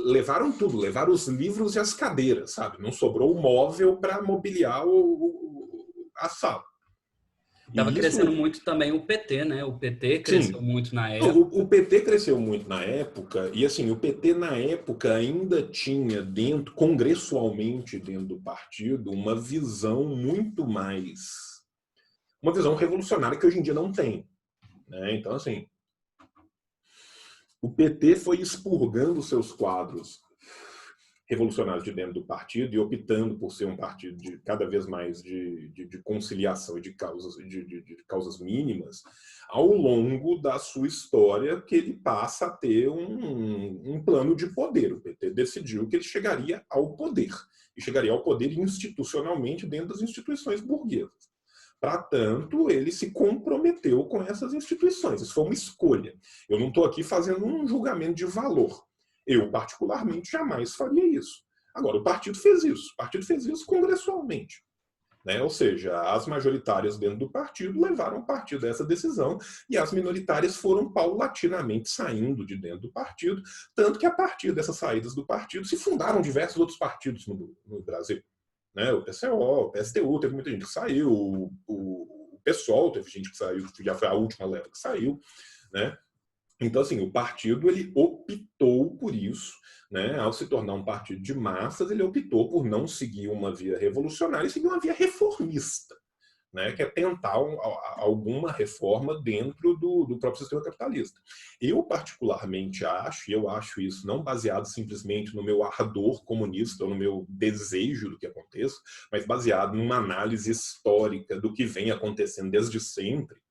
levaram tudo, levaram os livros e as cadeiras, sabe? Não sobrou o móvel para mobiliar a sala. Estava E crescendo isso, muito também o PT, né? O PT cresceu sim, muito na época. o PT cresceu muito na época, e assim, o PT na época ainda tinha dentro, congressualmente dentro do partido, uma visão muito mais, uma visão revolucionária que hoje em dia não tem. Né? Então, assim, o PT foi expurgando seus quadros revolucionários de dentro do partido e optando por ser um partido de cada vez mais de conciliação e de causas mínimas, ao longo da sua história, que ele passa a ter um plano de poder. O PT decidiu que ele chegaria ao poder, e chegaria ao poder institucionalmente dentro das instituições burguesas. Para tanto, ele se comprometeu com essas instituições. Isso foi uma escolha. Eu não estou aqui fazendo um julgamento de valor. Eu, particularmente, jamais faria isso. Agora, o partido fez isso. O partido fez isso congressualmente. Né? Ou seja, as majoritárias dentro do partido levaram o partido a essa decisão e as minoritárias foram paulatinamente saindo de dentro do partido, tanto que a partir dessas saídas do partido se fundaram diversos outros partidos no Brasil. Né? O PCO, o PSTU, teve muita gente que saiu, o PSOL, teve gente que saiu, já foi a última leva que saiu, né? Então, assim, o partido ele optou por isso, né? Ao se tornar um partido de massas, ele optou por não seguir uma via revolucionária e seguir uma via reformista, né? Que é tentar alguma reforma dentro do próprio sistema capitalista. Eu, particularmente, acho, e eu acho isso não baseado simplesmente no meu ardor comunista ou no meu desejo do que aconteça, mas baseado numa análise histórica do que vem acontecendo desde sempre,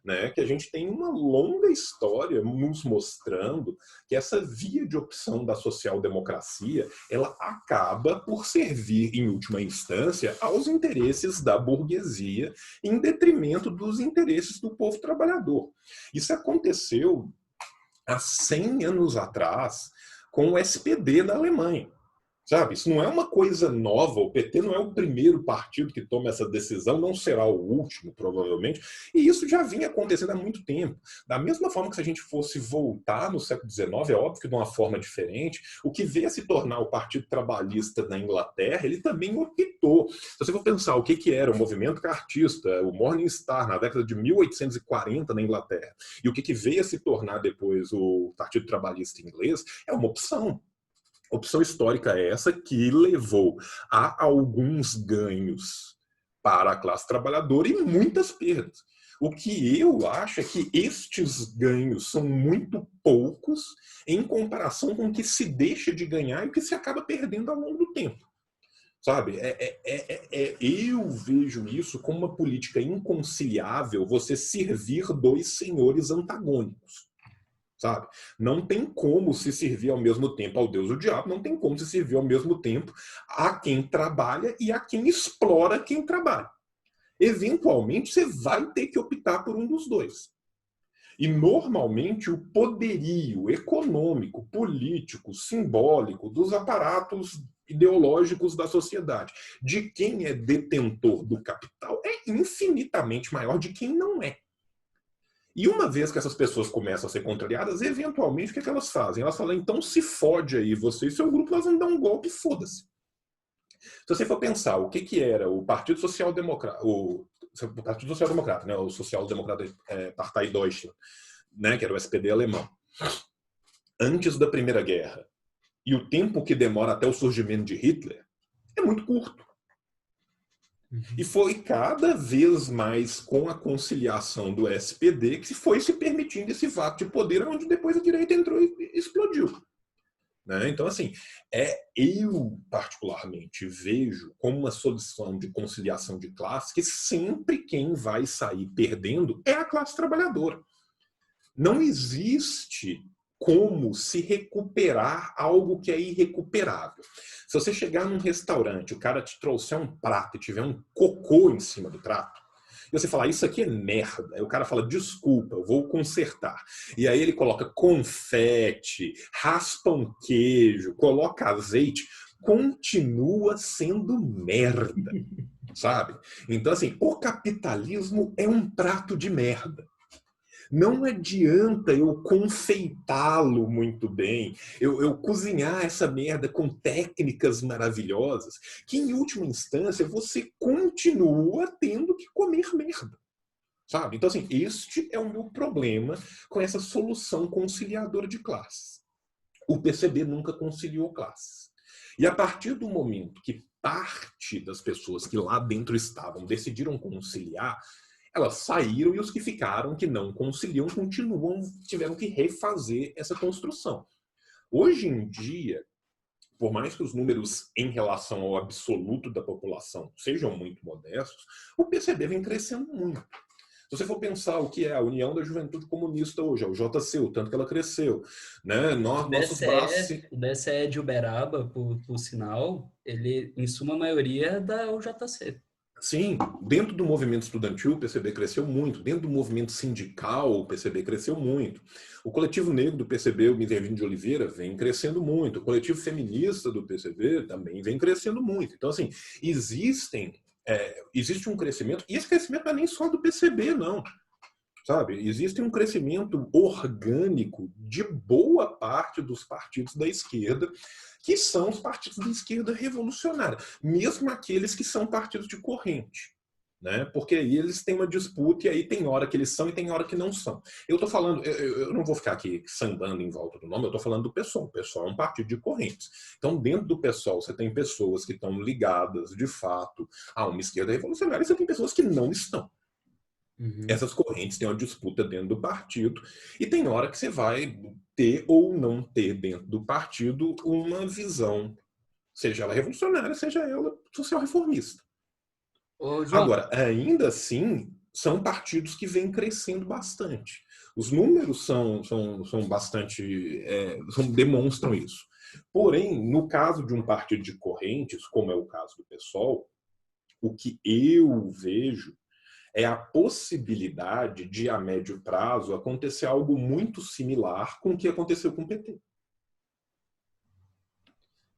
né, que a gente tem uma longa história nos mostrando que essa via de opção da social-democracia ela acaba por servir, em última instância, aos interesses da burguesia em detrimento dos interesses do povo trabalhador. Isso aconteceu há 100 anos atrás com o SPD da Alemanha. Sabe? Isso não é uma coisa nova. O PT não é o primeiro partido que toma essa decisão, não será o último, provavelmente. E isso já vinha acontecendo há muito tempo. Da mesma forma que se a gente fosse voltar no século XIX, é óbvio que de uma forma diferente, o que veio a se tornar o Partido Trabalhista na Inglaterra, ele também optou. Se você for pensar o que era o movimento cartista, o Morning Star, na década de 1840 na Inglaterra, e o que veio a se tornar depois o Partido Trabalhista inglês, é uma opção. Opção histórica é essa que levou a alguns ganhos para a classe trabalhadora e muitas perdas. O que eu acho é que estes ganhos são muito poucos em comparação com o que se deixa de ganhar e o que se acaba perdendo ao longo do tempo. Sabe? Eu vejo isso como uma política inconciliável, você servir dois senhores antagônicos. Sabe? Não tem como se servir ao mesmo tempo ao Deus e o diabo, não tem como se servir ao mesmo tempo a quem trabalha e a quem explora quem trabalha. Eventualmente, você vai ter que optar por um dos dois. E, normalmente, o poderio econômico, político, simbólico dos aparatos ideológicos da sociedade, de quem é detentor do capital, é infinitamente maior de quem não é. E uma vez que essas pessoas começam a ser contrariadas, eventualmente, o que elas fazem? Elas falam, então se fode aí, você e seu grupo, nós vamos dar um golpe, foda-se. Se você for pensar o que era o Partido Social Democrata, Partido Social Democrata, né, o Social Democrata Partei Deutschland, né, que era o SPD alemão, antes da Primeira Guerra, e o tempo que demora até o surgimento de Hitler, é muito curto. E foi cada vez mais com a conciliação do SPD que foi se permitindo esse vácuo de poder, onde depois a direita entrou e explodiu. Né? Então, assim, eu particularmente vejo como uma solução de conciliação de classe que sempre quem vai sair perdendo é a classe trabalhadora. Não existe como se recuperar algo que é irrecuperável. Se você chegar num restaurante, o cara te trouxer um prato e tiver um cocô em cima do prato, e você falar, isso aqui é merda. Aí o cara fala, desculpa, eu vou consertar. E aí ele coloca confete, raspa um queijo, coloca azeite, continua sendo merda, sabe? Então, assim, o capitalismo é um prato de merda. Não adianta eu confeitá-lo muito bem, eu cozinhar essa merda com técnicas maravilhosas, que em última instância você continua tendo que comer merda. Sabe? Então, assim, este é o meu problema com essa solução conciliadora de classes. O PCB nunca conciliou classes. E a partir do momento que parte das pessoas que lá dentro estavam decidiram conciliar, elas saíram e os que ficaram, que não conciliam, continuam, tiveram que refazer essa construção. Hoje em dia, por mais que os números em relação ao absoluto da população sejam muito modestos, o PCB vem crescendo muito. Se você for pensar o que é a União da Juventude Comunista hoje, é o JC, o tanto que ela cresceu. Né? Nossos braços... O DCE de Uberaba, por sinal, ele, em suma maioria, é da UJC. Sim, dentro do movimento estudantil o PCB cresceu muito, dentro do movimento sindical o PCB cresceu muito. O coletivo negro do PCB, o Minervino de Oliveira, vem crescendo muito. O coletivo feminista do PCB também vem crescendo muito. Então, assim, existe um crescimento, e esse crescimento não é nem só do PCB, não. Sabe? Existe um crescimento orgânico de boa parte dos partidos da esquerda, que são os partidos da esquerda revolucionária, mesmo aqueles que são partidos de corrente. Né? Porque aí eles têm uma disputa e aí tem hora que eles são e tem hora que não são. Eu estou falando, eu não vou ficar aqui sambando em volta do nome, eu estou falando do PSOL. O PSOL é um partido de correntes. Então, dentro do PSOL, você tem pessoas que estão ligadas, de fato, a uma esquerda revolucionária e você tem pessoas que não estão. Essas correntes têm uma disputa dentro do partido e tem hora que você vai ter ou não ter dentro do partido uma visão, seja ela revolucionária, seja ela social-reformista. Ô, João, agora, ainda assim, são partidos que vêm crescendo bastante. Os números são bastante... demonstram isso. Porém, no caso de um partido de correntes, como é o caso do PSOL, o que eu vejo é a possibilidade de, a médio prazo, acontecer algo muito similar com o que aconteceu com o PT.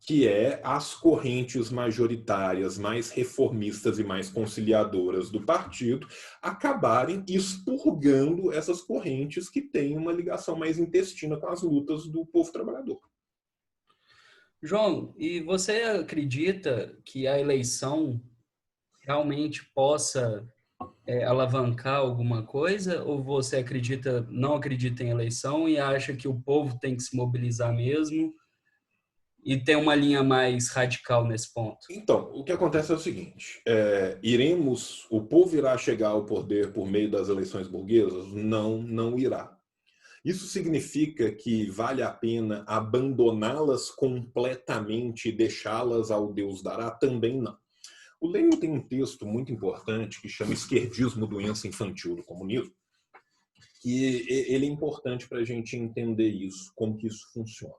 que é as correntes majoritárias mais reformistas e mais conciliadoras do partido acabarem expurgando essas correntes que têm uma ligação mais intestina com as lutas do povo trabalhador. João, e você acredita que a eleição realmente possa alavancar alguma coisa? Ou você não acredita em eleição e acha que o povo tem que se mobilizar mesmo e tem uma linha mais radical nesse ponto? Então, o que acontece é o seguinte: o povo irá chegar ao poder por meio das eleições burguesas? Não, não irá. Isso significa que vale a pena abandoná-las completamente e deixá-las ao Deus dará? Também não. O Lenin tem um texto muito importante que chama Esquerdismo, Doença Infantil do Comunismo, e ele é importante para a gente entender isso, como que isso funciona.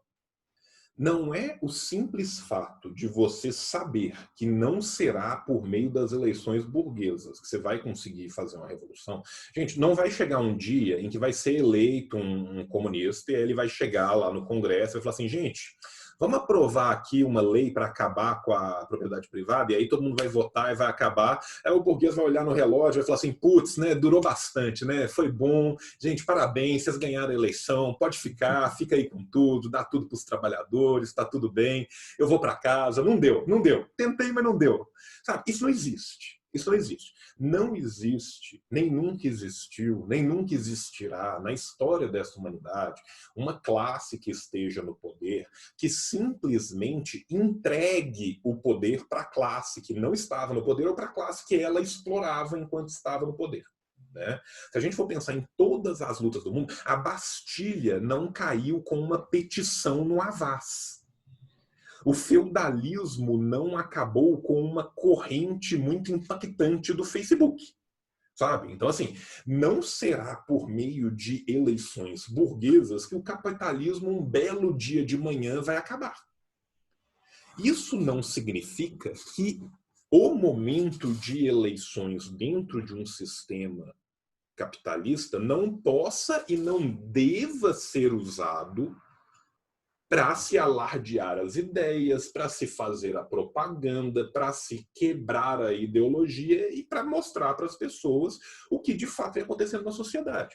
Não é o simples fato de você saber que não será por meio das eleições burguesas que você vai conseguir fazer uma revolução. Gente, não vai chegar um dia em que vai ser eleito um comunista e ele vai chegar lá no Congresso e vai falar assim, gente, vamos aprovar aqui uma lei para acabar com a propriedade privada, e aí todo mundo vai votar e vai acabar. Aí o burguês vai olhar no relógio e vai falar assim, putz, né, durou bastante, né, foi bom, gente, parabéns, vocês ganharam a eleição, pode ficar, fica aí com tudo, dá tudo para os trabalhadores, está tudo bem, eu vou para casa. Não deu, não deu, tentei, mas não deu. Sabe, isso não existe. Isso não existe. Não existe, nem nunca existiu, nem nunca existirá na história dessa humanidade uma classe que esteja no poder que simplesmente entregue o poder para a classe que não estava no poder ou para a classe que ela explorava enquanto estava no poder. Né? Se a gente for pensar em todas as lutas do mundo, a Bastilha não caiu com uma petição no Avaz. O feudalismo não acabou com uma corrente muito impactante do Facebook, sabe? Então, assim, não será por meio de eleições burguesas que o capitalismo, um belo dia de manhã, vai acabar. Isso não significa que o momento de eleições dentro de um sistema capitalista não possa e não deva ser usado para se alardear as ideias, para se fazer a propaganda, para se quebrar a ideologia e para mostrar para as pessoas o que de fato é acontecendo na sociedade.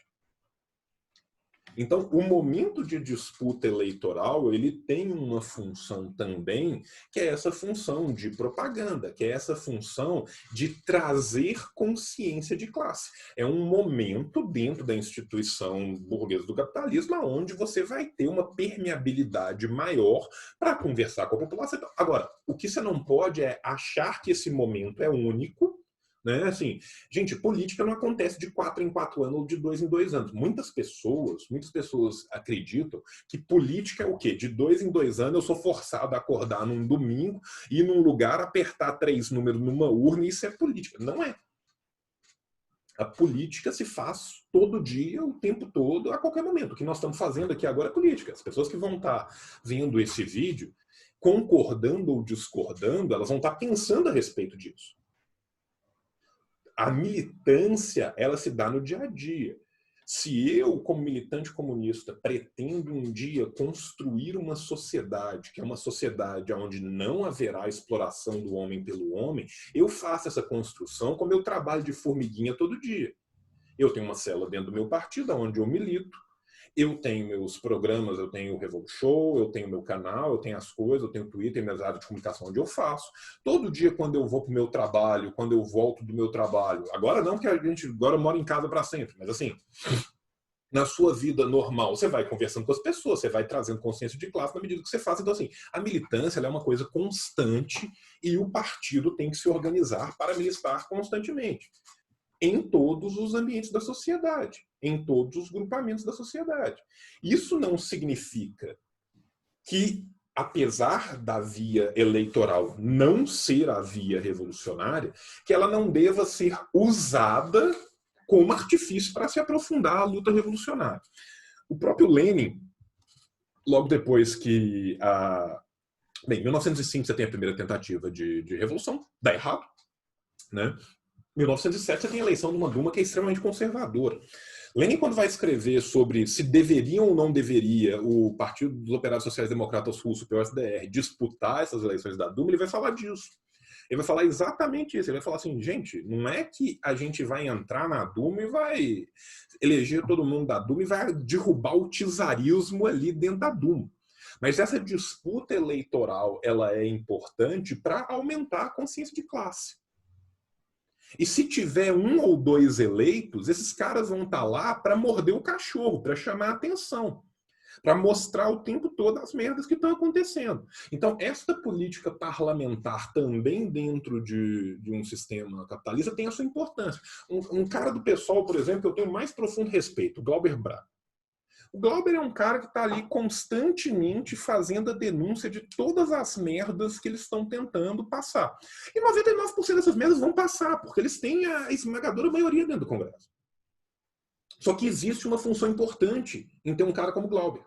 Então, o momento de disputa eleitoral, ele tem uma função também, que é essa função de propaganda, que é essa função de trazer consciência de classe. É um momento dentro da instituição burguesa do capitalismo onde você vai ter uma permeabilidade maior para conversar com a população. Agora, o que você não pode é achar que esse momento é único, né? Assim, gente, política não acontece de 4 em 4 anos ou de 2 em 2 anos. Muitas pessoas acreditam que política é o quê? De 2 em 2 anos eu sou forçado a acordar num domingo, ir num lugar, apertar 3 números numa urna e isso é política. Não é. A política se faz todo dia, o tempo todo, a qualquer momento. O que nós estamos fazendo aqui agora é política. As pessoas que vão estar vendo esse vídeo, concordando ou discordando, elas vão estar pensando a respeito disso. A militância, ela se dá no dia a dia. Se eu, como militante comunista, pretendo um dia construir uma sociedade, que é uma sociedade onde não haverá exploração do homem pelo homem, eu faço essa construção com meu trabalho de formiguinha todo dia. Eu tenho uma célula dentro do meu partido, onde eu milito, eu tenho meus programas, eu tenho o Revolt Show, eu tenho meu canal, eu tenho as coisas, eu tenho o Twitter, minhas áreas de comunicação onde eu faço. Todo dia, quando eu vou para o meu trabalho, quando eu volto do meu trabalho, agora não, porque a gente agora mora em casa para sempre, mas assim, na sua vida normal, você vai conversando com as pessoas, você vai trazendo consciência de classe na medida que você faz. Então, assim, a militância ela é uma coisa constante e o partido tem que se organizar para militar constantemente em todos os ambientes da sociedade, em todos os grupamentos da sociedade. Isso não significa que, apesar da via eleitoral não ser a via revolucionária, que ela não deva ser usada como artifício para se aprofundar a luta revolucionária. O próprio Lenin, logo depois que em 1905 você tem a primeira tentativa de revolução, dá errado, né? 1907 você tem a eleição de uma Duma que é extremamente conservadora. Lenin, quando vai escrever sobre se deveriam ou não deveria o Partido dos Operários Sociais Democratas Russo, PSDR, disputar essas eleições da Duma, ele vai falar disso. Ele vai falar exatamente isso. Ele vai falar assim, gente, não é que a gente vai entrar na Duma e vai eleger todo mundo da Duma e vai derrubar o czarismo ali dentro da Duma. Mas essa disputa eleitoral ela é importante para aumentar a consciência de classe. E se tiver um ou dois eleitos, esses caras vão estar lá para morder o cachorro, para chamar a atenção, para mostrar o tempo todo as merdas que estão acontecendo. Então, esta política parlamentar também dentro de um sistema capitalista tem a sua importância. Um cara do PSOL, por exemplo, que eu tenho mais profundo respeito, o Glauber Braga. O Glauber é um cara que está ali constantemente fazendo a denúncia de todas as merdas que eles estão tentando passar. E 99% dessas merdas vão passar, porque eles têm a esmagadora maioria dentro do Congresso. Só que existe uma função importante em ter um cara como o Glauber.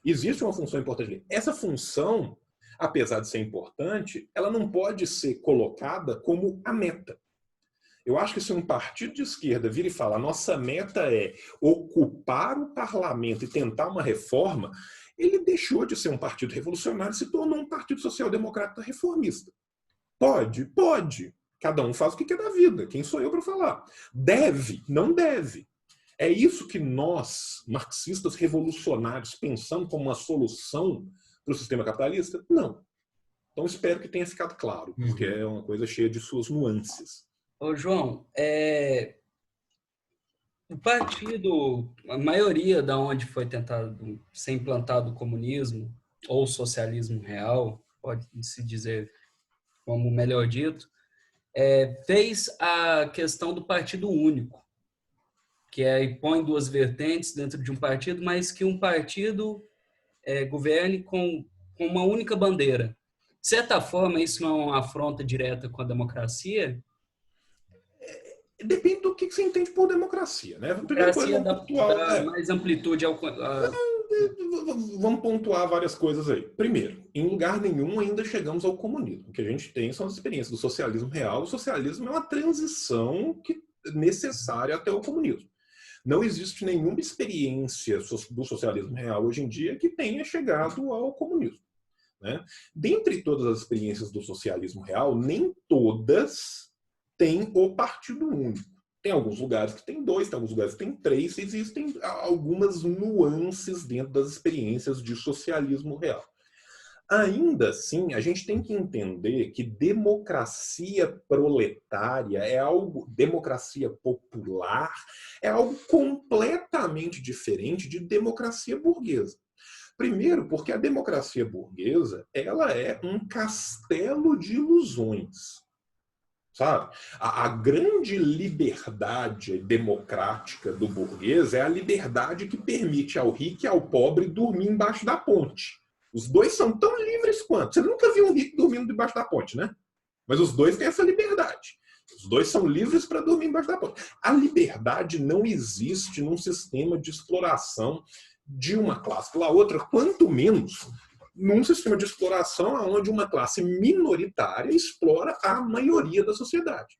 Existe uma função importante ali. Essa função, apesar de ser importante, ela não pode ser colocada como a meta. Eu acho que se um partido de esquerda vira e fala a nossa meta é ocupar o parlamento e tentar uma reforma, ele deixou de ser um partido revolucionário e se tornou um partido social-democrata reformista. Pode? Pode. Cada um faz o que quer da vida. Quem sou eu para falar? Deve? Não deve. É isso que nós, marxistas revolucionários, pensamos como uma solução para o sistema capitalista? Não. Então espero que tenha ficado claro, porque é uma coisa cheia de suas nuances. Ô, João, o partido, a maioria da onde foi tentado ser implantado o comunismo ou o socialismo real, pode-se dizer como melhor dito, fez a questão do partido único, que põe duas vertentes dentro de um partido, mas que um partido governe com uma única bandeira. De certa forma, isso não é uma afronta direta com a democracia? Depende do que você entende por democracia, né? Primeira coisa, dá mais amplitude ao... Vamos pontuar várias coisas aí. Primeiro, em lugar nenhum ainda chegamos ao comunismo. O que a gente tem são as experiências do socialismo real. O socialismo é uma transição necessária até o comunismo. Não existe nenhuma experiência do socialismo real hoje em dia que tenha chegado ao comunismo, né? Dentre todas as experiências do socialismo real, nem todas têm o partido único. Tem alguns lugares que tem dois, tem alguns lugares que tem três, existem algumas nuances dentro das experiências de socialismo real. Ainda assim, a gente tem que entender que democracia proletária democracia popular é algo completamente diferente de democracia burguesa. Primeiro, porque a democracia burguesa, ela é um castelo de ilusões. Sabe? A grande liberdade democrática do burguês é a liberdade que permite ao rico e ao pobre dormir embaixo da ponte. Os dois são tão livres quanto. Você nunca viu um rico dormindo debaixo da ponte, né? Mas os dois têm essa liberdade. Os dois são livres para dormir embaixo da ponte. A liberdade não existe num sistema de exploração de uma classe pela outra, quanto menos num sistema de exploração onde uma classe minoritária explora a maioria da sociedade.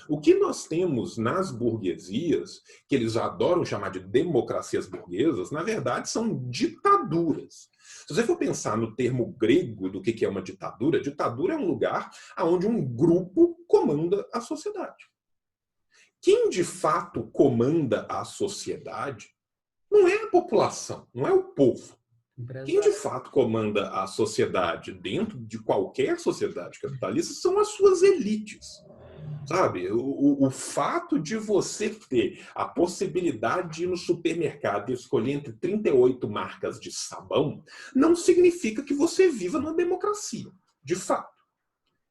O que nós temos nas burguesias, que eles adoram chamar de democracias burguesas, na verdade são ditaduras. Se você for pensar no termo grego do que é uma ditadura, ditadura é um lugar onde um grupo comanda a sociedade. Quem de fato comanda a sociedade não é a população, não é o povo. Quem de fato comanda a sociedade dentro de qualquer sociedade capitalista são as suas elites. Sabe? O fato de você ter a possibilidade de ir no supermercado e escolher entre 38 marcas de sabão não significa que você viva numa democracia, de fato.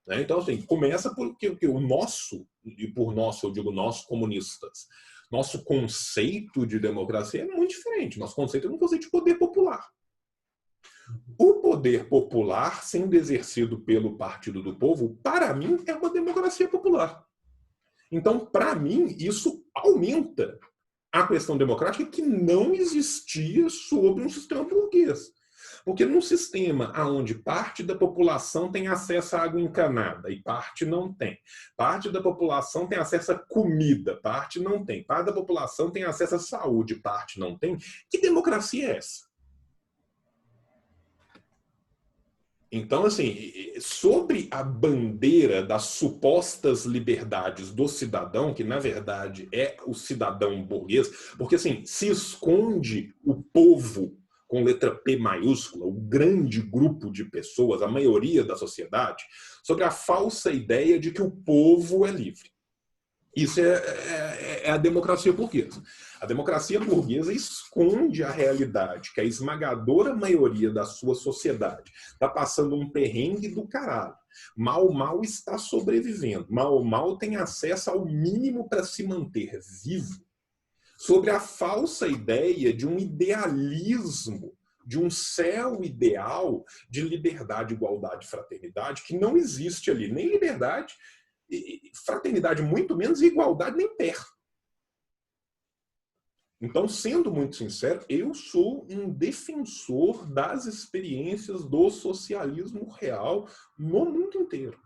Né? Então, assim, começa porque o nosso, e por nosso eu digo nós comunistas, nosso conceito de democracia é muito diferente. Nosso conceito é um conceito de poder popular. O poder popular, sendo exercido pelo Partido do Povo, para mim, é uma democracia popular. Então, para mim, isso aumenta a questão democrática que não existia sobre um sistema burguês. Porque num sistema onde parte da população tem acesso à água encanada e parte não tem, parte da população tem acesso à comida, parte não tem, parte da população tem acesso à saúde, parte não tem, que democracia é essa? Então, assim, sobre a bandeira das supostas liberdades do cidadão, que na verdade é o cidadão burguês, porque assim, se esconde o povo com letra P maiúscula, o grande grupo de pessoas, a maioria da sociedade, sobre a falsa ideia de que o povo é livre. Isso é a democracia burguesa. A democracia burguesa esconde a realidade, que a esmagadora maioria da sua sociedade está passando um perrengue do caralho. Mal está sobrevivendo. Mal tem acesso ao mínimo para se manter vivo. Sobre a falsa ideia de um idealismo, de um céu ideal de liberdade, igualdade e fraternidade, que não existe ali. Nem liberdade, fraternidade muito menos, e igualdade nem perto. Então, sendo muito sincero, eu sou um defensor das experiências do socialismo real no mundo inteiro.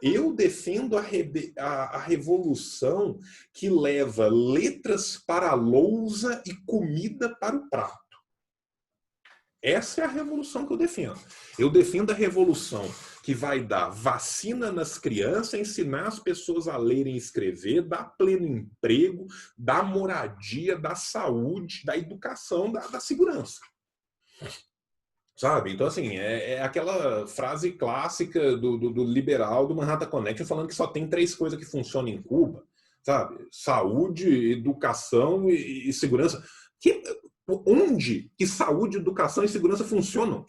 Eu defendo a revolução que leva letras para a lousa e comida para o prato. Essa é a revolução que eu defendo. Eu defendo a revolução que vai dar vacina nas crianças, ensinar as pessoas a lerem e escrever, dar pleno emprego, dar moradia, dar saúde, da educação, da segurança. Sabe? Então, assim, é aquela frase clássica do liberal do Manhattan Connection falando que só tem 3 coisas que funcionam em Cuba, sabe? Saúde, educação e segurança. Onde que saúde, educação e segurança funcionam?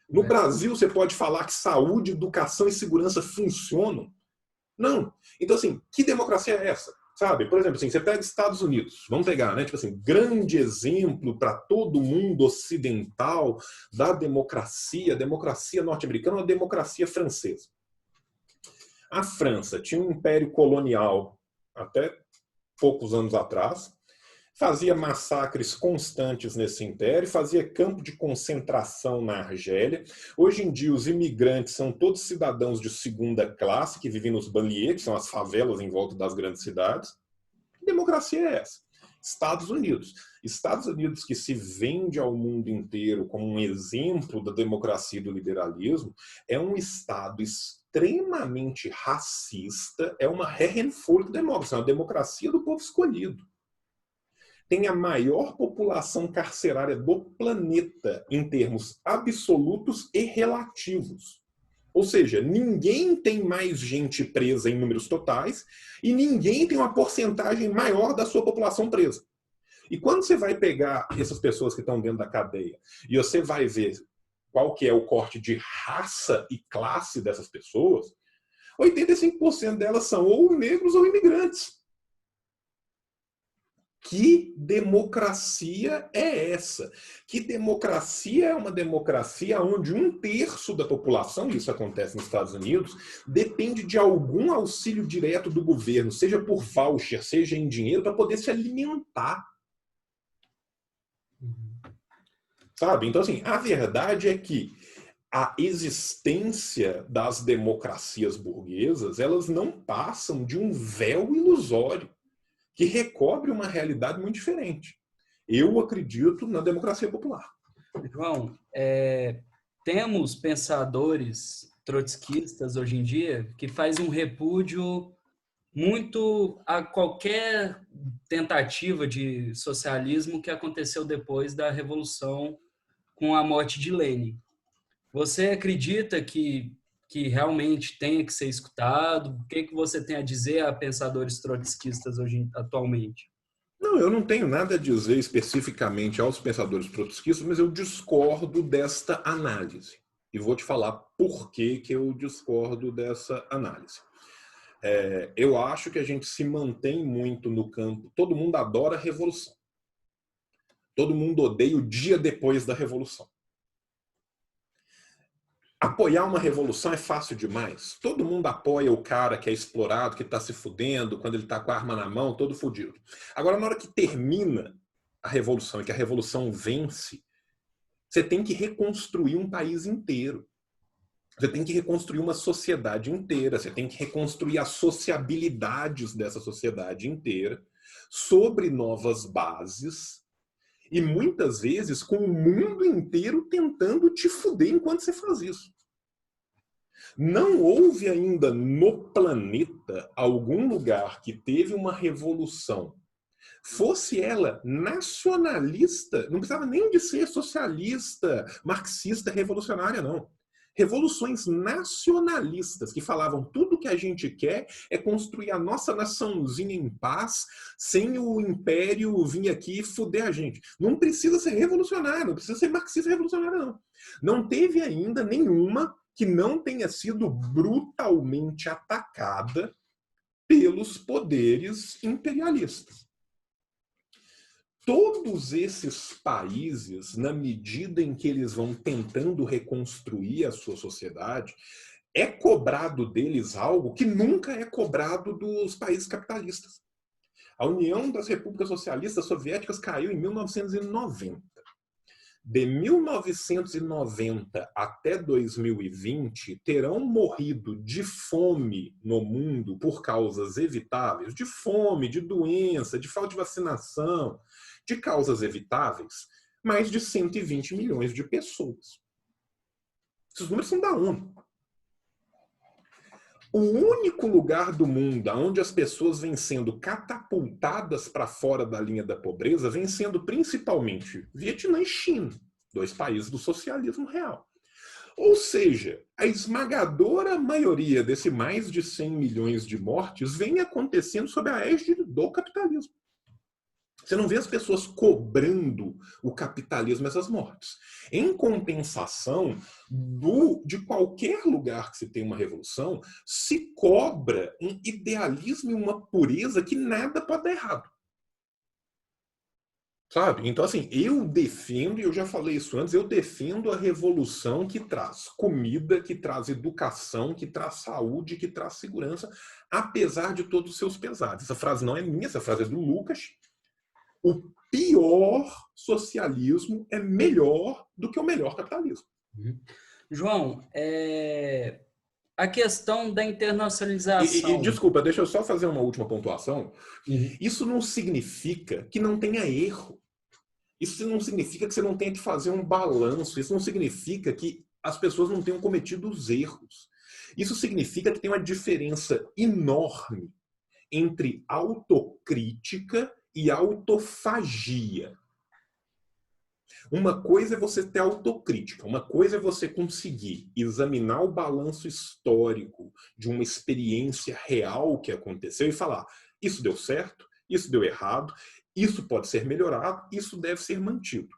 No Brasil, você pode falar que saúde, educação e segurança funcionam? Não. Então, assim, que democracia é essa? Sabe? Por exemplo, assim, você pega Estados Unidos, vamos pegar, né? Tipo assim, grande exemplo para todo mundo ocidental da democracia norte-americana, a democracia francesa. A França tinha um império colonial até poucos anos atrás, fazia massacres constantes nesse império, fazia campo de concentração na Argélia. Hoje em dia, os imigrantes são todos cidadãos de segunda classe, que vivem nos banlieues, que são as favelas em volta das grandes cidades. Que democracia é essa? Estados Unidos. Estados Unidos, que se vende ao mundo inteiro como um exemplo da democracia e do liberalismo, é um Estado extremamente racista, é uma Herrenvolksdemokratie, é uma democracia do povo escolhido. Tem a maior população carcerária do planeta em termos absolutos e relativos. Ou seja, ninguém tem mais gente presa em números totais e ninguém tem uma porcentagem maior da sua população presa. E quando você vai pegar essas pessoas que estão dentro da cadeia e você vai ver qual que é o corte de raça e classe dessas pessoas, 85% delas são ou negros ou imigrantes. Que democracia é essa? Que democracia é uma democracia onde 1/3 da população, isso acontece nos Estados Unidos, depende de algum auxílio direto do governo, seja por voucher, seja em dinheiro, para poder se alimentar. Sabe? Então, assim, a verdade é que a existência das democracias burguesas, elas não passam de um véu ilusório que recobre uma realidade muito diferente. Eu acredito na democracia popular. João, temos pensadores trotskistas hoje em dia que fazem um repúdio muito a qualquer tentativa de socialismo que aconteceu depois da Revolução com a morte de Lenin. Você acredita que realmente tenha que ser escutado? O que você tem a dizer a pensadores trotskistas atualmente? Não, eu não tenho nada a dizer especificamente aos pensadores trotskistas, mas eu discordo desta análise. E vou te falar por que eu discordo dessa análise. Eu acho que a gente se mantém muito no campo. Todo mundo adora a revolução. Todo mundo odeia o dia depois da revolução. Apoiar uma revolução é fácil demais. Todo mundo apoia o cara que é explorado, que está se fudendo, quando ele está com a arma na mão, todo fudido. Agora, na hora que termina a revolução e que a revolução vence, Você tem que reconstruir um país inteiro. Você tem que reconstruir uma sociedade inteira. Você tem que reconstruir as sociabilidades dessa sociedade inteira sobre novas bases e muitas vezes com o mundo inteiro tentando te fuder enquanto você faz isso. Não houve ainda no planeta algum lugar que teve uma revolução, fosse ela nacionalista, não precisava nem de ser socialista, marxista, revolucionária, não. Revoluções nacionalistas que falavam tudo que a gente quer é construir a nossa naçãozinha em paz, sem o império vir aqui e fuder a gente. Não precisa ser revolucionário, não precisa ser marxista revolucionário, não. Não teve ainda nenhuma que não tenha sido brutalmente atacada pelos poderes imperialistas. Todos esses países, na medida em que eles vão tentando reconstruir a sua sociedade, é cobrado deles algo que nunca é cobrado dos países capitalistas. A União das Repúblicas Socialistas Soviéticas caiu em 1990. De 1990 até 2020, terão morrido de fome no mundo por causas evitáveis, de fome, de doença, de falta de vacinação, de causas evitáveis, mais de 120 milhões de pessoas. Esses números são da ONU. O único lugar do mundo onde as pessoas vêm sendo catapultadas para fora da linha da pobreza vem sendo principalmente Vietnã e China, dois países do socialismo real. Ou seja, a esmagadora maioria desse mais de 100 milhões de mortes vem acontecendo sob a égide do capitalismo. Você não vê as pessoas cobrando o capitalismo essas mortes. Em compensação, de qualquer lugar que se tem uma revolução, se cobra um idealismo e uma pureza que nada pode dar errado. Sabe? Então, assim, eu defendo, e eu já falei isso antes, eu defendo a revolução que traz comida, que traz educação, que traz saúde, que traz segurança, apesar de todos os seus pesares. Essa frase não é minha, essa frase é do Lucas. O pior socialismo é melhor do que o melhor capitalismo. João, a questão da internacionalização... Desculpa, deixa eu só fazer uma última pontuação. Isso não significa que não tenha erro. Isso não significa que você não tenha que fazer um balanço. Isso não significa que as pessoas não tenham cometido os erros. Isso significa que tem uma diferença enorme entre autocrítica e autofagia. Uma coisa é você ter autocrítica, uma coisa é você conseguir examinar o balanço histórico de uma experiência real que aconteceu e falar, isso deu certo, isso deu errado, isso pode ser melhorado, isso deve ser mantido.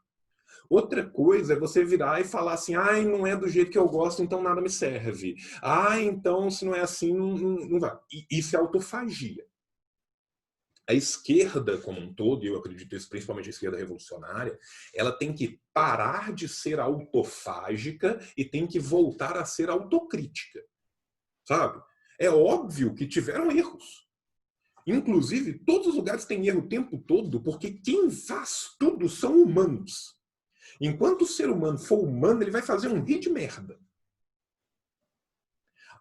Outra coisa é você virar e falar assim, não é do jeito que eu gosto, então nada me serve. Então se não é assim, não vai. Isso é autofagia. A esquerda como um todo, e eu acredito isso principalmente a esquerda revolucionária, ela tem que parar de ser autofágica e tem que voltar a ser autocrítica. Sabe? É óbvio que tiveram erros. Inclusive, todos os lugares têm erro o tempo todo, porque quem faz tudo são humanos. Enquanto o ser humano for humano, ele vai fazer um rio de merda.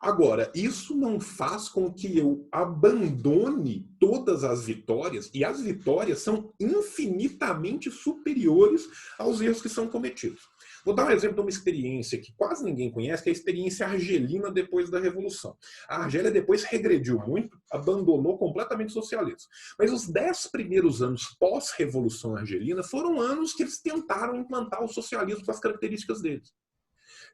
Agora, isso não faz com que eu abandone todas as vitórias, e as vitórias são infinitamente superiores aos erros que são cometidos. Vou dar um exemplo de uma experiência que quase ninguém conhece, que é a experiência argelina depois da Revolução. A Argélia depois regrediu muito, abandonou completamente o socialismo. Mas os 10 primeiros anos pós-Revolução Argelina foram anos que eles tentaram implantar o socialismo com as características deles.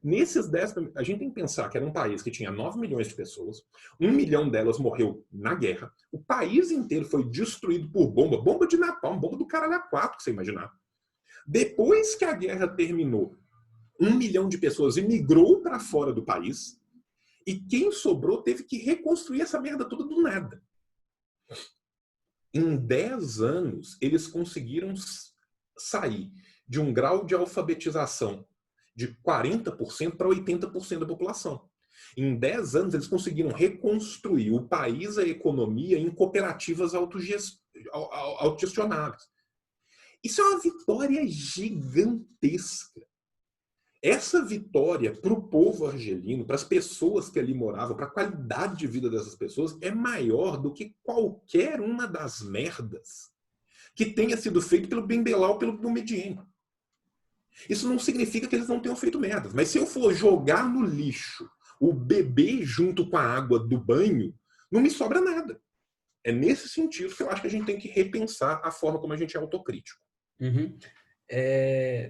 Nesses 10, a gente tem que pensar que era um país que tinha 9 milhões de pessoas, 1 milhão delas morreu na guerra, o país inteiro foi destruído por bomba de napalm, bomba do caralho A4, que você imaginar. Depois que a guerra terminou, 1 milhão de pessoas emigrou para fora do país, e quem sobrou teve que reconstruir essa merda toda do nada. Em 10 anos, eles conseguiram sair de um grau de alfabetização de 40% para 80% da população. Em 10 anos, eles conseguiram reconstruir o país, a economia, em cooperativas autogestionáveis. Isso é uma vitória gigantesca. essa vitória para o povo argelino, para as pessoas que ali moravam, para a qualidade de vida dessas pessoas, é maior do que qualquer uma das merdas que tenha sido feito pelo Ben Bella ou pelo Boumediene. Isso não significa que eles não tenham feito merdas. Mas se eu for jogar no lixo o bebê junto com a água do banho, não me sobra nada. É nesse sentido que eu acho que a gente tem que repensar a forma como a gente é autocrítico. Uhum.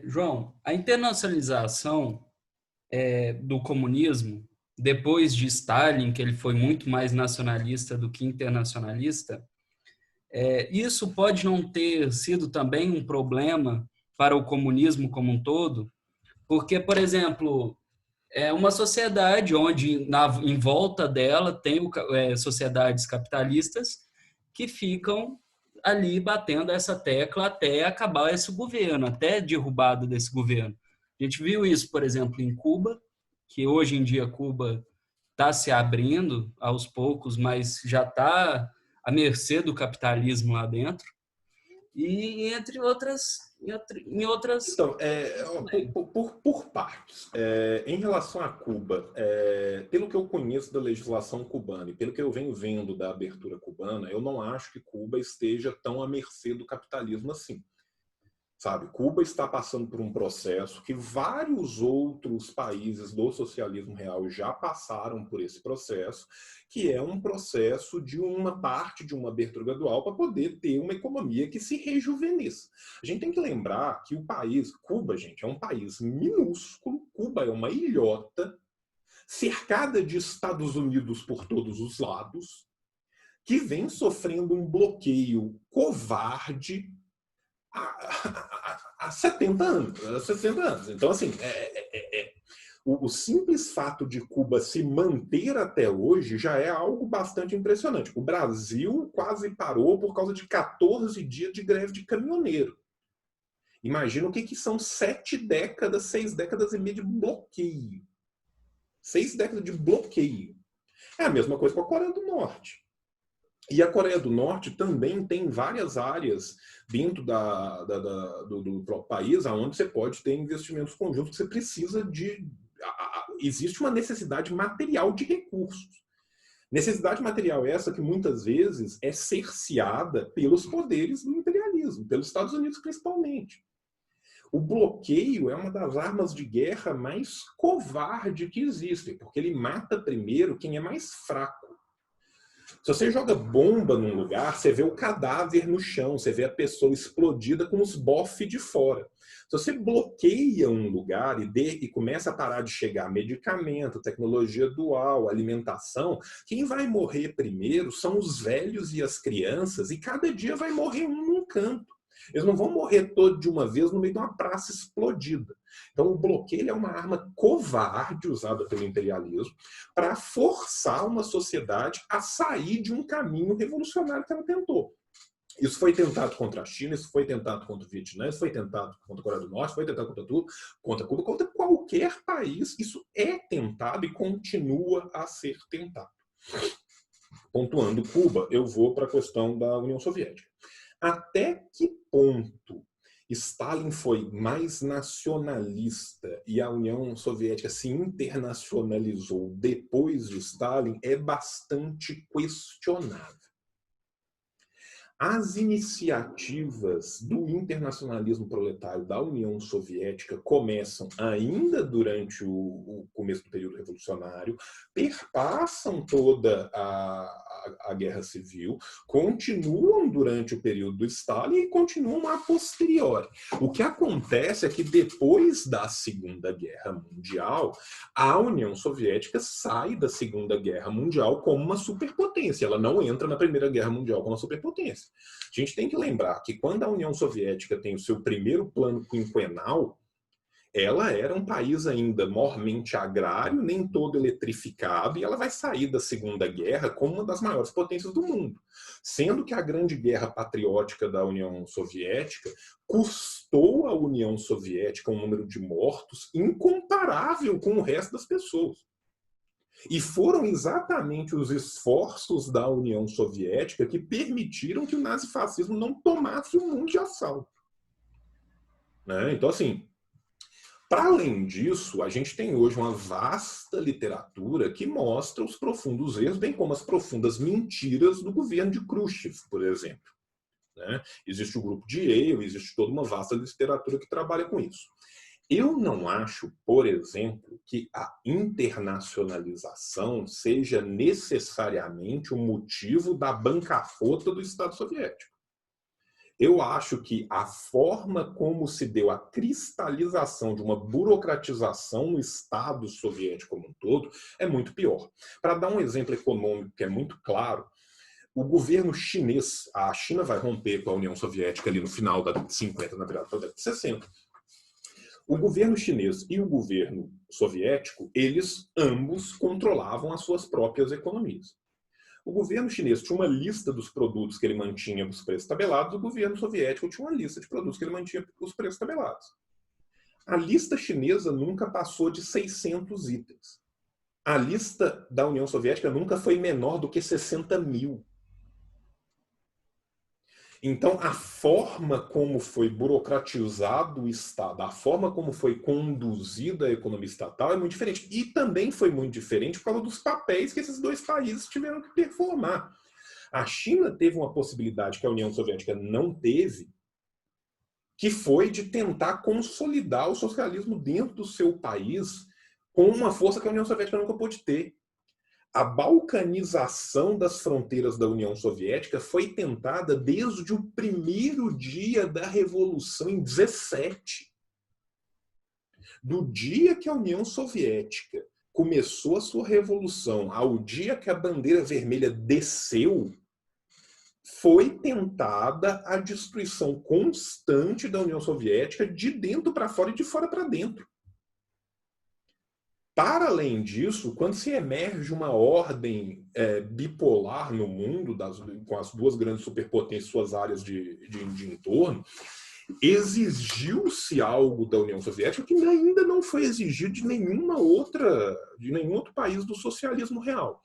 João, a internacionalização do comunismo, depois de Stalin, que ele foi muito mais nacionalista do que internacionalista, isso pode não ter sido também um problema para o comunismo como um todo, porque, por exemplo, é uma sociedade onde em volta dela tem sociedades capitalistas que ficam ali batendo essa tecla até acabar esse governo, até derrubada desse governo. A gente viu isso, por exemplo, em Cuba, que hoje em dia Cuba está se abrindo aos poucos, mas já está à mercê do capitalismo lá dentro, e entre outras. Em outras. Então, por partes. Em relação a Cuba, pelo que eu conheço da legislação cubana e pelo que eu venho vendo da abertura cubana, eu não acho que Cuba esteja tão à mercê do capitalismo assim. Sabe, Cuba está passando por um processo que vários outros países do socialismo real já passaram por esse processo, que é um processo de uma parte de uma abertura gradual para poder ter uma economia que se rejuvenesça. A gente tem que lembrar que o país, Cuba, gente, é um país minúsculo, Cuba é uma ilhota, cercada de Estados Unidos por todos os lados, que vem sofrendo um bloqueio covarde há 70 anos, 60 anos. Então, assim, o simples fato de Cuba se manter até hoje já é algo bastante impressionante. O Brasil quase parou por causa de 14 dias de greve de caminhoneiro. Imagina o que são 7 décadas, 6 décadas e meia de bloqueio. 6 décadas de bloqueio. É a mesma coisa com a Coreia do Norte. E a Coreia do Norte também tem várias áreas dentro do próprio país onde você pode ter investimentos conjuntos que você precisa de... Existe uma necessidade material de recursos. Necessidade material essa que muitas vezes é cerceada pelos poderes do imperialismo, pelos Estados Unidos principalmente. O bloqueio é uma das armas de guerra mais covarde que existem, porque ele mata primeiro quem é mais fraco. Se você joga bomba num lugar, você vê o cadáver no chão, você vê a pessoa explodida com os bofes de fora. Se você bloqueia um lugar e começa a parar de chegar medicamento, tecnologia dual, alimentação, quem vai morrer primeiro são os velhos e as crianças, e cada dia vai morrer um num canto. Eles não vão morrer todos de uma vez no meio de uma praça explodida. Então, o bloqueio é uma arma covarde usada pelo imperialismo para forçar uma sociedade a sair de um caminho revolucionário que ela tentou. Isso foi tentado contra a China, isso foi tentado contra o Vietnã, isso foi tentado contra a Coreia do Norte, foi tentado contra tudo, contra Cuba, contra qualquer país. Isso é tentado e continua a ser tentado. Pontuando Cuba, eu vou para a questão da União Soviética. Até que ponto Stalin foi mais nacionalista e a União Soviética se internacionalizou depois de Stalin é bastante questionável. As iniciativas do internacionalismo proletário da União Soviética começam ainda durante o começo do período revolucionário, perpassam toda a Guerra Civil, continuam durante o período do Stalin e continuam a posteriori. O que acontece é que depois da Segunda Guerra Mundial, a União Soviética sai da Segunda Guerra Mundial como uma superpotência. Ela não entra na Primeira Guerra Mundial como uma superpotência. A gente tem que lembrar que quando a União Soviética tem o seu primeiro plano quinquenal, ela era um país ainda mormente agrário, nem todo eletrificado, e ela vai sair da Segunda Guerra como uma das maiores potências do mundo. Sendo que a Grande Guerra Patriótica da União Soviética custou à União Soviética um número de mortos incomparável com o resto das pessoas. E foram exatamente os esforços da União Soviética que permitiram que o nazifascismo não tomasse o mundo de assalto. Né? Então, assim, Para além disso, a gente tem hoje uma vasta literatura que mostra os profundos erros, bem como as profundas mentiras do governo de Khrushchev, por exemplo. Né? Existe o grupo de Yale, existe toda uma vasta literatura que trabalha com isso. Eu não acho, por exemplo, que a internacionalização seja necessariamente o motivo da bancarrota do Estado soviético. Eu acho que a forma como se deu a cristalização de uma burocratização no Estado soviético como um todo é muito pior. Para dar um exemplo econômico que é muito claro, o governo chinês, a China vai romper com a União Soviética ali no final da década de 50, na virada da década de 60. O governo chinês e o governo soviético, eles ambos controlavam as suas próprias economias. O governo chinês tinha uma lista dos produtos que ele mantinha os preços tabelados, o governo soviético tinha uma lista de produtos que ele mantinha os preços tabelados. A lista chinesa nunca passou de 600 itens. A lista da União Soviética nunca foi menor do que 60.000. Então, a forma como foi burocratizado o Estado, a forma como foi conduzida a economia estatal é muito diferente. E também foi muito diferente por causa dos papéis que esses dois países tiveram que performar. A China teve uma possibilidade que a União Soviética não teve, que foi de tentar consolidar o socialismo dentro do seu país com uma força que a União Soviética nunca pôde ter. A balcanização das fronteiras da União Soviética foi tentada desde o primeiro dia da Revolução, em 17. Do dia que a União Soviética começou a sua revolução ao dia que a bandeira vermelha desceu, foi tentada a destruição constante da União Soviética de dentro para fora e de fora para dentro. Para além disso, quando se emerge uma ordem bipolar no mundo, com as duas grandes superpotências, suas áreas de entorno, exigiu-se algo da União Soviética que ainda não foi exigido de nenhum outro país do socialismo real.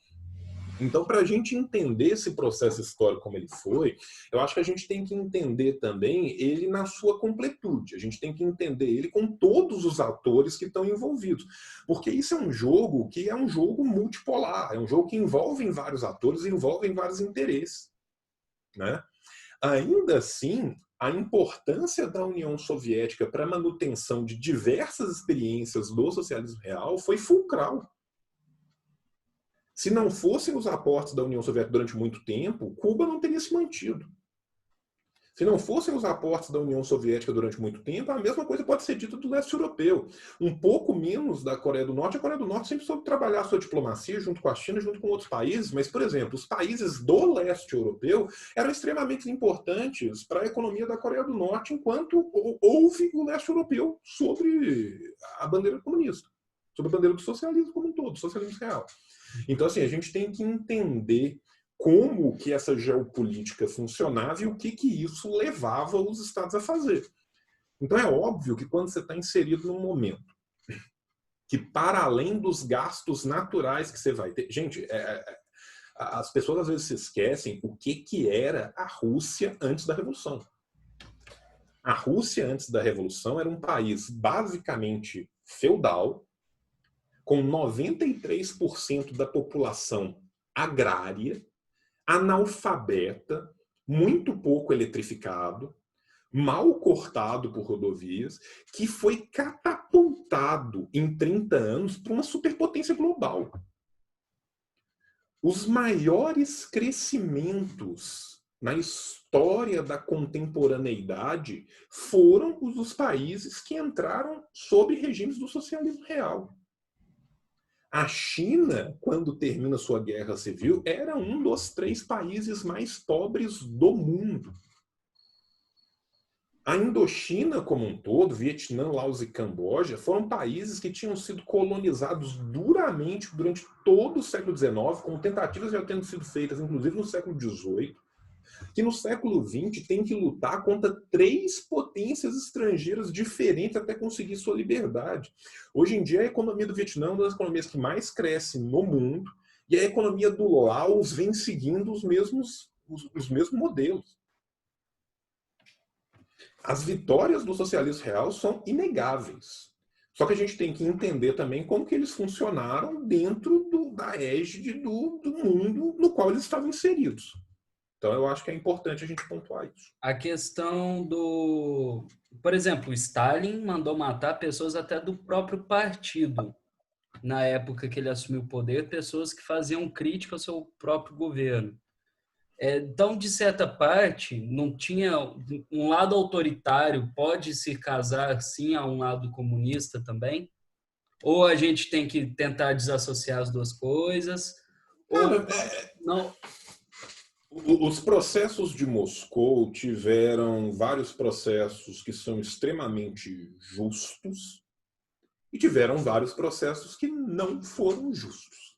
Então, para a gente entender esse processo histórico como ele foi, eu acho que a gente tem que entender também ele na sua completude. A gente tem que entender ele com todos os atores que estão envolvidos. Porque isso é um jogo que é um jogo multipolar, é um jogo que envolve vários atores, envolve vários interesses. Né? Ainda assim, a importância da União Soviética para a manutenção de diversas experiências do socialismo real foi fulcral. Se não fossem os aportes da União Soviética durante muito tempo, Cuba não teria se mantido. Se não fossem os aportes da União Soviética durante muito tempo, a mesma coisa pode ser dita do leste europeu. Um pouco menos da Coreia do Norte. A Coreia do Norte sempre soube trabalhar a sua diplomacia junto com a China, junto com outros países, mas, por exemplo, os países do leste europeu eram extremamente importantes para a economia da Coreia do Norte, enquanto houve o leste europeu sobre a bandeira comunista, sobre a bandeira do socialismo como um todo, do socialismo real. Então, assim, a gente tem que entender como que essa geopolítica funcionava e o que isso levava os estados a fazer. Então, é óbvio que quando você está inserido num momento que, para além dos gastos naturais que você vai ter... Gente, as pessoas às vezes se esquecem o que era a Rússia antes da Revolução. A Rússia, antes da Revolução, era um país basicamente feudal, com 93% da população agrária, analfabeta, muito pouco eletrificado, mal cortado por rodovias, que foi catapultado em 30 anos para uma superpotência global. Os maiores crescimentos na história da contemporaneidade foram os dos países que entraram sob regimes do socialismo real. A China, quando termina sua guerra civil, era um dos 3 países mais pobres do mundo. A Indochina como um todo, Vietnã, Laos e Camboja, foram países que tinham sido colonizados duramente durante todo o século XIX, com tentativas já tendo sido feitas, inclusive no século XVIII, que no século XX tem que lutar contra 3 potências estrangeiras diferentes até conseguir sua liberdade. Hoje em dia, a economia do Vietnã é uma das economias que mais cresce no mundo, e a economia do Laos vem seguindo os mesmos modelos. As vitórias do socialismo real são inegáveis. O Só que a gente tem que entender também como que eles funcionaram dentro da égide do mundo no qual eles estavam inseridos. Então, eu acho que é importante a gente pontuar isso. A questão do... Por exemplo, Stalin mandou matar pessoas até do próprio partido, na época que ele assumiu o poder, pessoas que faziam crítica ao seu próprio governo. Então, de certa parte, não tinha um lado autoritário, pode se casar, sim, a um lado comunista também? Ou a gente tem que tentar desassociar as duas coisas, ou Cara, não... os processos de Moscou tiveram vários processos que são extremamente justos e tiveram vários processos que não foram justos.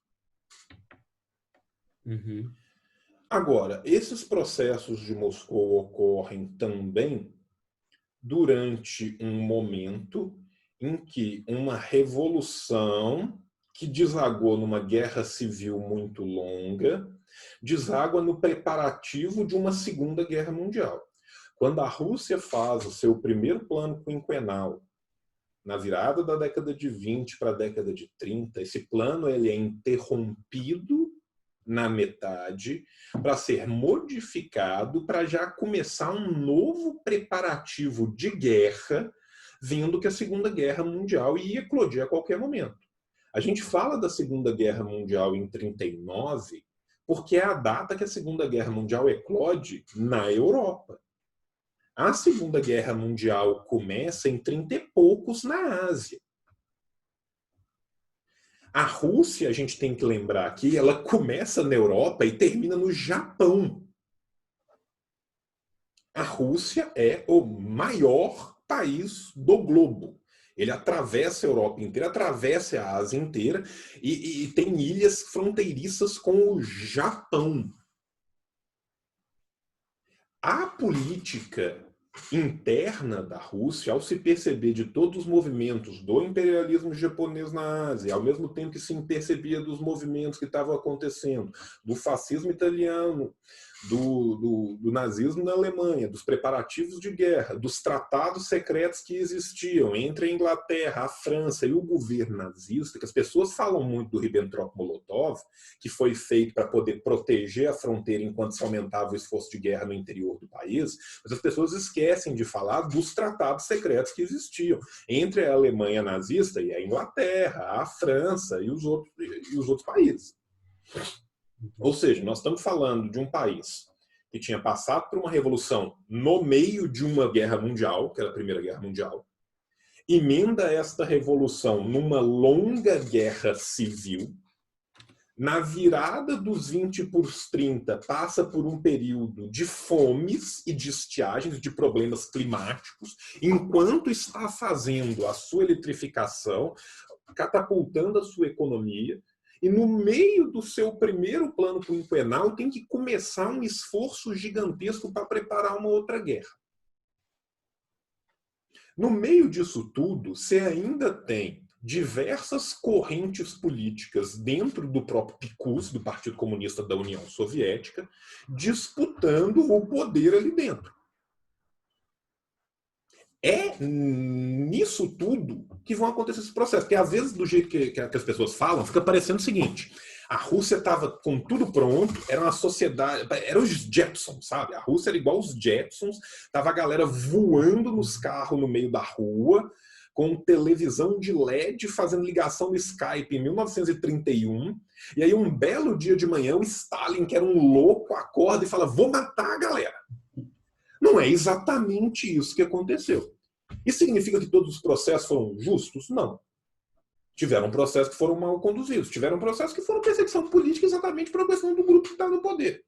Uhum. Agora, esses processos de Moscou ocorrem também durante um momento em que uma revolução que desagou numa guerra civil muito longa, deságua no preparativo de uma Segunda Guerra Mundial. Quando a Rússia faz o seu primeiro plano quinquenal, na virada da década de 20 para a década de 30, esse plano ele é interrompido na metade para ser modificado para já começar um novo preparativo de guerra, vendo que a Segunda Guerra Mundial ia eclodir a qualquer momento. A gente fala da Segunda Guerra Mundial em 39 porque é a data que a Segunda Guerra Mundial eclode na Europa. A Segunda Guerra Mundial começa em 30 e poucos na Ásia. A Rússia, a gente tem que lembrar aqui, ela começa na Europa e termina no Japão. A Rússia é o maior país do globo. Ele atravessa a Europa inteira, atravessa a Ásia inteira e tem ilhas fronteiriças com o Japão. A política interna da Rússia, ao se perceber de todos os movimentos do imperialismo japonês na Ásia, ao mesmo tempo que se percebia dos movimentos que estavam acontecendo, do fascismo italiano, do nazismo na Alemanha, dos preparativos de guerra, dos tratados secretos que existiam entre a Inglaterra, a França e o governo nazista, que as pessoas falam muito do Ribbentrop-Molotov, que foi feito para poder proteger a fronteira enquanto se aumentava o esforço de guerra no interior do país, mas as pessoas esquecem de falar dos tratados secretos que existiam entre a Alemanha nazista e a Inglaterra, a França e os outros países. Ou seja, nós estamos falando de um país que tinha passado por uma revolução no meio de uma guerra mundial, que era a Primeira Guerra Mundial, emenda esta revolução numa longa guerra civil, na virada dos 20 para os 30, passa por um período de fomes e de estiagens, de problemas climáticos, enquanto está fazendo a sua eletrificação, catapultando a sua economia, e no meio do seu primeiro plano quinquenal tem que começar um esforço gigantesco para preparar uma outra guerra. No meio disso tudo, você ainda tem diversas correntes políticas dentro do próprio PICUS, do Partido Comunista da União Soviética, disputando o poder ali dentro. É nisso tudo que vão acontecer esses processos. Porque às vezes, do jeito que as pessoas falam, fica parecendo o seguinte: a Rússia estava com tudo pronto, era uma sociedade, era os Jetsons, sabe? A Rússia era igual os Jetsons, tava a galera voando nos carros no meio da rua, com televisão de LED fazendo ligação no Skype em 1931. E aí, um belo dia de manhã, o Stalin, que era um louco, acorda e fala: vou matar a galera. Não é exatamente isso que aconteceu. Isso significa que todos os processos foram justos? Não. Tiveram processos que foram mal conduzidos. Tiveram processos que foram perseguição política exatamente por uma questão do grupo que está no poder.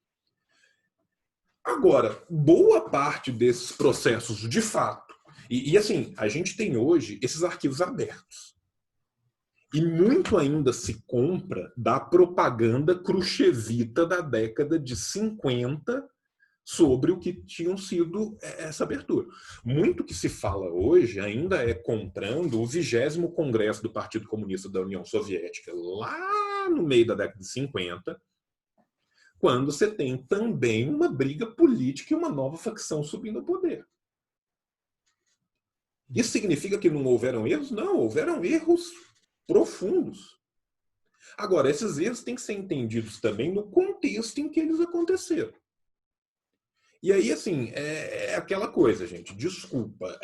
Agora, boa parte desses processos, de fato, e assim, a gente tem hoje esses arquivos abertos. E muito ainda se compra da propaganda khrushchevita da década de 50 sobre o que tinham sido essa abertura. Muito que se fala hoje ainda é comprando o 20º Congresso do Partido Comunista da União Soviética, lá no meio da década de 50, quando você tem também uma briga política e uma nova facção subindo ao poder. Isso significa que não houveram erros? Não, houveram erros profundos. Agora, esses erros têm que ser entendidos também no contexto em que eles aconteceram. E aí, assim, é aquela coisa, gente, desculpa,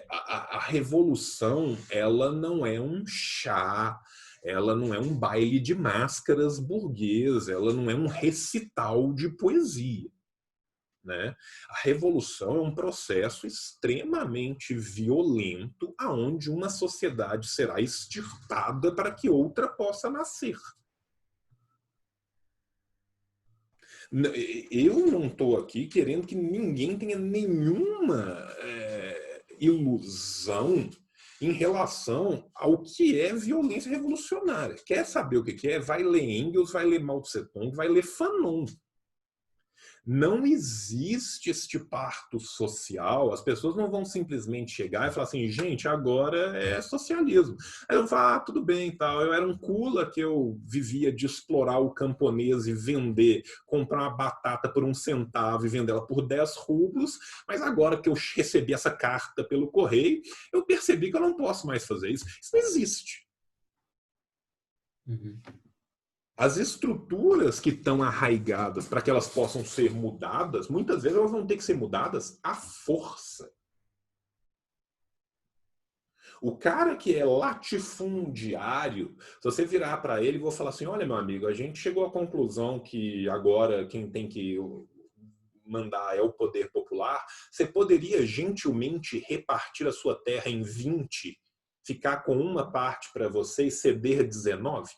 a revolução, ela não é um chá, ela não é um baile de máscaras burguês, ela não é um recital de poesia, né? A revolução é um processo extremamente violento, aonde uma sociedade será extirpada para que outra possa nascer. Eu não estou aqui querendo que ninguém tenha nenhuma ilusão em relação ao que é violência revolucionária. Quer saber o que é? Vai ler Engels, vai ler Mao Tse Tung, vai ler Fanon. Não existe este parto social. As pessoas não vão simplesmente chegar e falar assim, gente, agora é socialismo. Aí eu falo, tudo bem, tal. Eu era um cula que eu vivia de explorar o camponês e vender, comprar uma batata por 1 centavo e vender ela por 10 rublos, mas agora que eu recebi essa carta pelo correio, eu percebi que eu não posso mais fazer isso. Isso não existe. Uhum. As estruturas que estão arraigadas para que elas possam ser mudadas, muitas vezes elas vão ter que ser mudadas à força. O cara que é latifundiário, se você virar para ele e vou falar assim, olha, meu amigo, a gente chegou à conclusão que agora quem tem que mandar é o poder popular, você poderia gentilmente repartir a sua terra em 20, ficar com uma parte para você e ceder 19?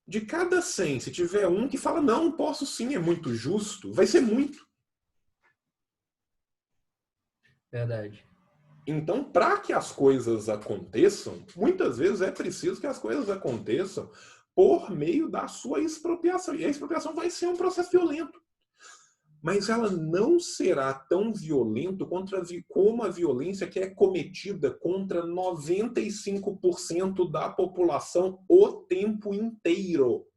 De cada 100, se tiver um que fala, não, posso sim, é muito justo, vai ser muito. Verdade. Então, para que as coisas aconteçam, muitas vezes é preciso que as coisas aconteçam por meio da sua expropriação. E a expropriação vai ser um processo violento. Mas ela não será tão violenta como a violência que é cometida contra 95% da população o tempo inteiro.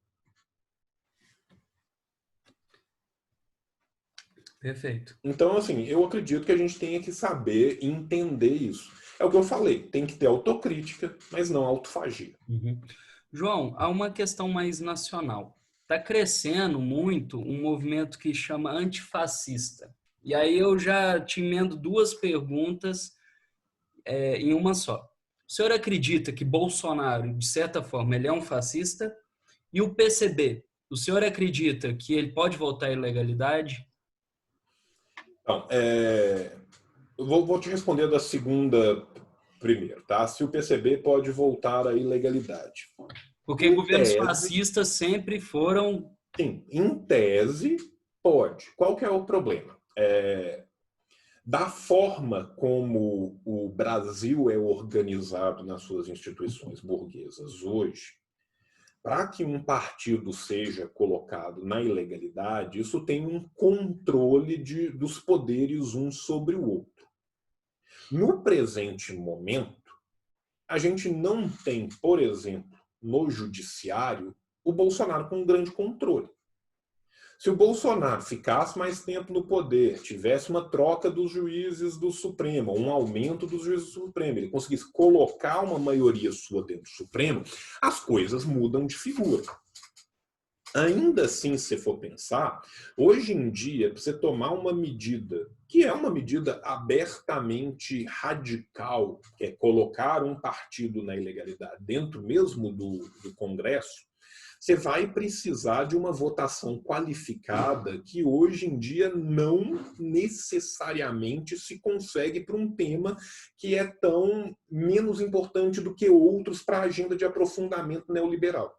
Perfeito. Então, assim, eu acredito que a gente tenha que saber entender isso. É o que eu falei, tem que ter autocrítica, mas não autofagia. Uhum. João, há uma questão mais nacional. Está crescendo muito um movimento que chama antifascista. E aí eu já te emendo duas perguntas em uma só. O senhor acredita que Bolsonaro, de certa forma, ele é um fascista? E o PCB, o senhor acredita que ele pode voltar à ilegalidade? Então, eu vou te responder da segunda primeiro, tá? Se o PCB pode voltar à ilegalidade. Porque Em governos tese, fascistas sempre foram... sim, em tese, pode. Qual que é o problema? Da forma como o Brasil é organizado nas suas instituições burguesas hoje, para que um partido seja colocado na ilegalidade, isso tem um controle dos poderes um sobre o outro. No presente momento, a gente não tem, por exemplo, no judiciário, o Bolsonaro com um grande controle. Se o Bolsonaro ficasse mais tempo no poder, tivesse uma troca dos juízes do Supremo, um aumento dos juízes do Supremo, ele conseguisse colocar uma maioria sua dentro do Supremo, as coisas mudam de figura. Ainda assim, se for pensar, hoje em dia, para você tomar uma medida, que é uma medida abertamente radical, que é colocar um partido na ilegalidade dentro mesmo do Congresso, você vai precisar de uma votação qualificada que hoje em dia não necessariamente se consegue para um tema que é tão menos importante do que outros para a agenda de aprofundamento neoliberal.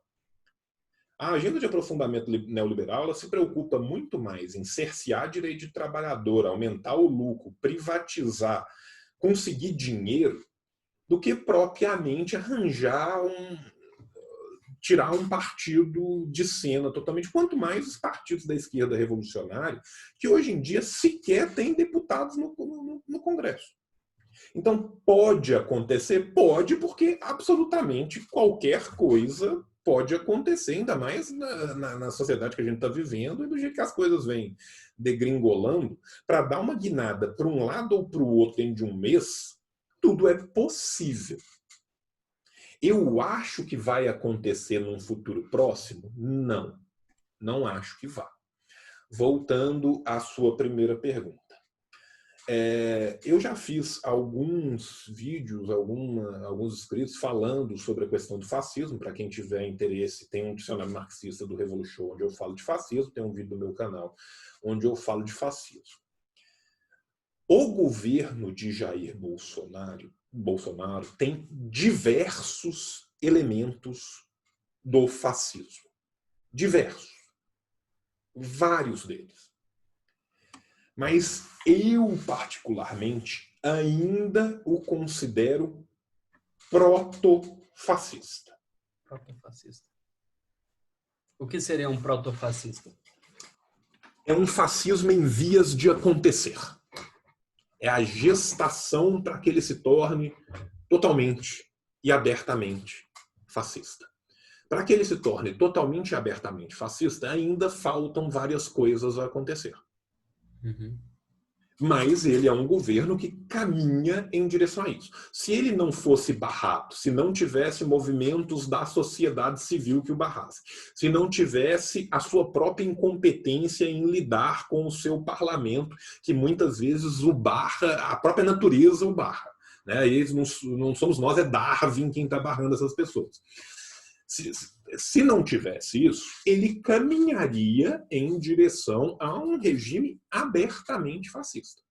A agenda de aprofundamento neoliberal ela se preocupa muito mais em cercear direito de trabalhador, aumentar o lucro, privatizar, conseguir dinheiro, do que propriamente tirar um partido de cena totalmente. Quanto mais os partidos da esquerda revolucionária, que hoje em dia sequer têm deputados no Congresso. Então, pode acontecer? Pode, porque absolutamente qualquer coisa pode acontecer, ainda mais na sociedade que a gente está vivendo e do jeito que as coisas vêm degringolando, para dar uma guinada para um lado ou para o outro dentro de um mês, tudo é possível. Eu acho que vai acontecer num futuro próximo? Não. Não acho que vá. Voltando à sua primeira pergunta. Eu já fiz alguns vídeos, alguns escritos falando sobre a questão do fascismo. Para quem tiver interesse, tem um dicionário marxista do Revolution onde eu falo de fascismo, tem um vídeo do meu canal onde eu falo de fascismo. O governo de Jair Bolsonaro tem diversos elementos do fascismo. Diversos. Vários deles. Mas eu, particularmente, ainda o considero protofascista. Protofascista. O que seria um protofascista? É um fascismo em vias de acontecer. É a gestação para que ele se torne totalmente e abertamente fascista. Para que ele se torne totalmente e abertamente fascista, ainda faltam várias coisas a acontecer. Uhum. Mas ele é um governo que caminha em direção a isso. Se ele não fosse barrado, se não tivesse movimentos da sociedade civil que o barrassem, se não tivesse a sua própria incompetência em lidar com o seu parlamento, que muitas vezes o barra, a própria natureza o barra. Né? Eles não somos nós, é Darwin quem está barrando essas pessoas. Se não tivesse isso, ele caminharia em direção a um regime abertamente fascista.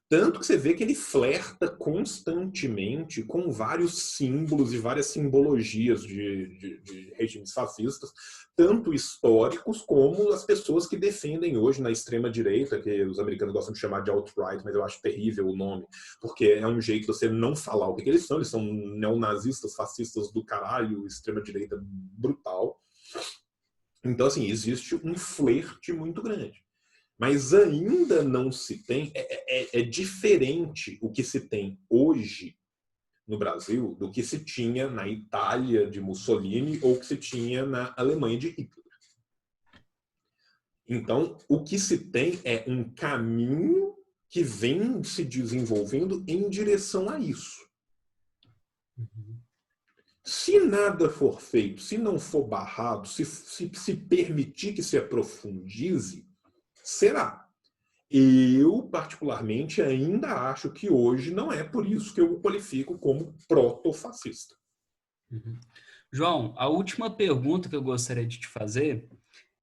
Tanto que você vê que ele flerta constantemente com vários símbolos e várias simbologias de regimes fascistas, tanto históricos como as pessoas que defendem hoje na extrema-direita, que os americanos gostam de chamar de alt-right, mas eu acho terrível o nome, porque é um jeito de você não falar o que eles são neonazistas, fascistas do caralho, extrema-direita brutal. Então, assim, existe um flerte muito grande. Mas ainda não se tem, é diferente o que se tem hoje no Brasil do que se tinha na Itália de Mussolini ou que se tinha na Alemanha de Hitler. Então, o que se tem é um caminho que vem se desenvolvendo em direção a isso. Se nada for feito, se não for barrado, se permitir que se aprofundize, será. Eu, particularmente, ainda acho que hoje não é por isso que eu o qualifico como protofascista. Uhum. João, a última pergunta que eu gostaria de te fazer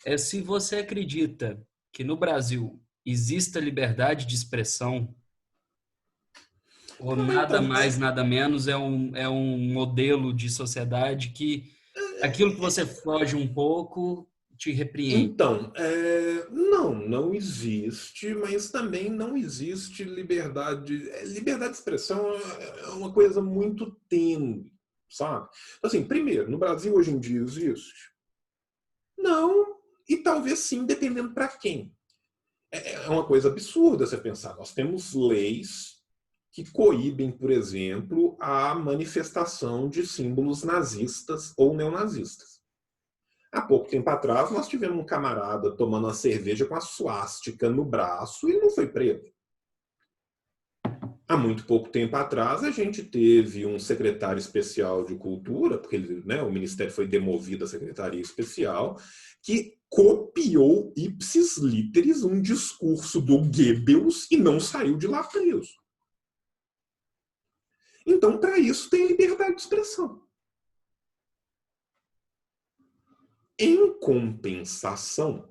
é se você acredita que no Brasil exista liberdade de expressão ou nada Então, mais, nada menos é um modelo de sociedade que aquilo que você foge um pouco te repreende. Então, não existe, mas também não existe liberdade. Liberdade de expressão é uma coisa muito tênue, sabe? Assim, primeiro, no Brasil hoje em dia existe? Não, e talvez sim, dependendo para quem. É uma coisa absurda você pensar. Nós temos leis que coíbem, por exemplo, a manifestação de símbolos nazistas ou neonazistas. Há pouco tempo atrás, nós tivemos um camarada tomando uma cerveja com a suástica no braço e não foi preso. Há muito pouco tempo atrás, a gente teve um secretário especial de cultura, porque o Ministério foi demovido à Secretaria Especial, que copiou ipsis literis um discurso do Goebbels e não saiu de lá preso. Então, para isso, tem liberdade de expressão. Em compensação,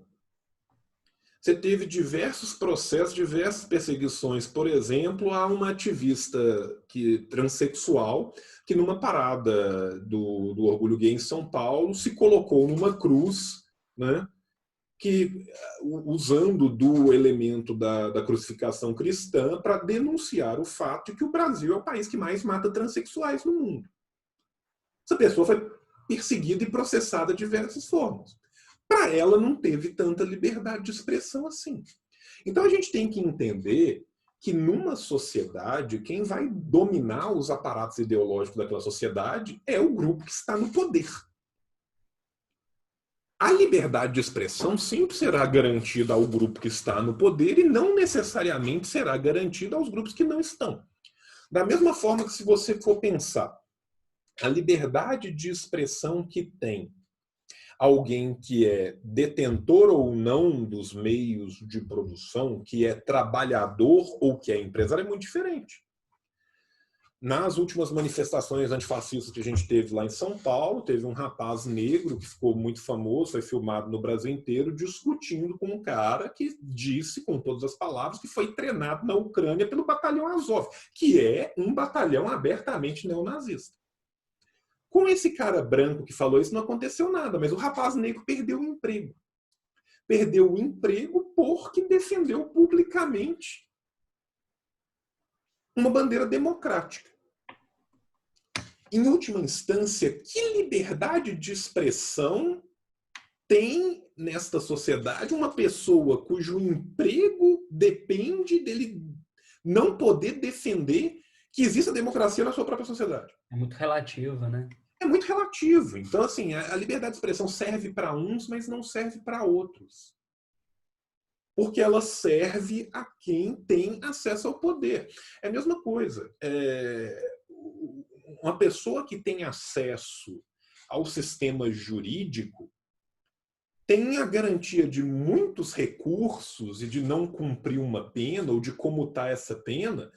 você teve diversos processos, diversas perseguições. Por exemplo, a uma ativista transexual que numa parada do Orgulho Gay em São Paulo se colocou numa cruz, né, que, usando do elemento da crucificação cristã para denunciar o fato de que o Brasil é o país que mais mata transexuais no mundo. Essa pessoa foi perseguida e processada de diversas formas. Para ela não teve tanta liberdade de expressão assim. Então a gente tem que entender que numa sociedade, quem vai dominar os aparatos ideológicos daquela sociedade é o grupo que está no poder. A liberdade de expressão sempre será garantida ao grupo que está no poder e não necessariamente será garantida aos grupos que não estão. Da mesma forma que se você for pensar a liberdade de expressão que tem alguém que é detentor ou não dos meios de produção, que é trabalhador ou que é empresário, é muito diferente. Nas últimas manifestações antifascistas que a gente teve lá em São Paulo, teve um rapaz negro que ficou muito famoso, foi filmado no Brasil inteiro, discutindo com um cara que disse, com todas as palavras, que foi treinado na Ucrânia pelo Batalhão Azov, que é um batalhão abertamente neonazista. Com esse cara branco que falou isso, não aconteceu nada, mas o rapaz negro perdeu o emprego. Perdeu o emprego porque defendeu publicamente uma bandeira democrática. Em última instância, que liberdade de expressão tem nesta sociedade uma pessoa cujo emprego depende dele não poder defender que exista democracia na sua própria sociedade? É muito relativa, né? É muito relativo. Então, assim, a liberdade de expressão serve para uns, mas não serve para outros. Porque ela serve a quem tem acesso ao poder. É a mesma coisa. Uma pessoa que tem acesso ao sistema jurídico tem a garantia de muitos recursos e de não cumprir uma pena ou de comutar essa pena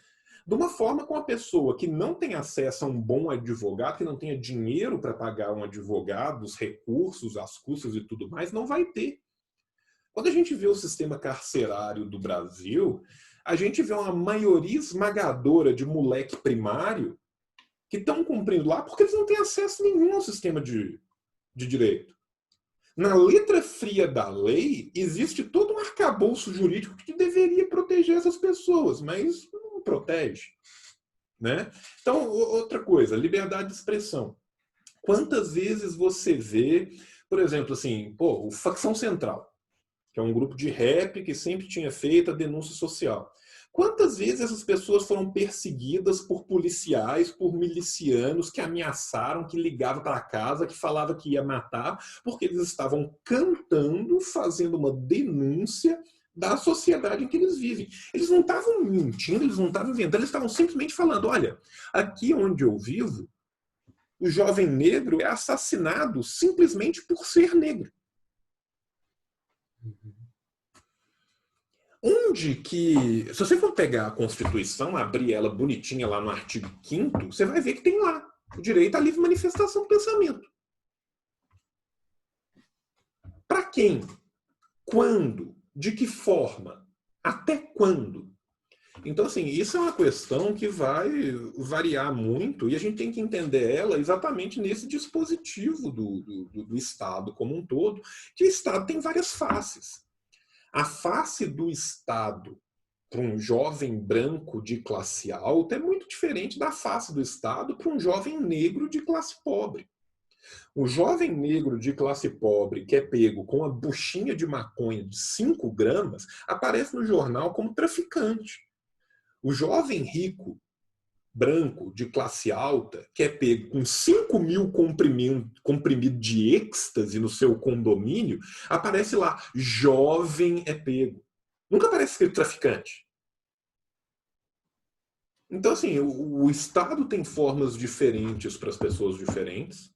de uma forma com a pessoa que não tem acesso a um bom advogado, que não tenha dinheiro para pagar um advogado, os recursos, as custas e tudo mais, não vai ter. Quando a gente vê o sistema carcerário do Brasil, a gente vê uma maioria esmagadora de moleque primário que estão cumprindo lá porque eles não têm acesso nenhum ao sistema de direito. Na letra fria da lei, existe todo um arcabouço jurídico que deveria proteger essas pessoas, mas não protege. Né? Então, outra coisa, liberdade de expressão. Quantas vezes você vê, por exemplo, assim, o Facção Central, que é um grupo de rap que sempre tinha feito a denúncia social. Quantas vezes essas pessoas foram perseguidas por policiais, por milicianos que ameaçaram, que ligavam para casa, que falavam que ia matar, porque eles estavam cantando, fazendo uma denúncia da sociedade em que eles vivem. Eles não estavam mentindo, eles não estavam inventando, eles estavam simplesmente falando, olha, aqui onde eu vivo, o jovem negro é assassinado simplesmente por ser negro. Onde que, se você for pegar a Constituição, abrir ela bonitinha lá no artigo 5º, você vai ver que tem lá o direito à livre manifestação do pensamento. Para quem? Quando? De que forma? Até quando? Então, assim, isso é uma questão que vai variar muito e a gente tem que entender ela exatamente nesse dispositivo do Estado como um todo, que o Estado tem várias faces. A face do Estado para um jovem branco de classe alta é muito diferente da face do Estado para um jovem negro de classe pobre. O jovem negro de classe pobre que é pego com a buchinha de maconha de 5 gramas aparece no jornal como traficante. O jovem rico branco de classe alta que é pego com 5.000 comprimidos de êxtase no seu condomínio, aparece lá, jovem é pego. Nunca aparece escrito traficante. Então, assim, o Estado tem formas diferentes para as pessoas diferentes.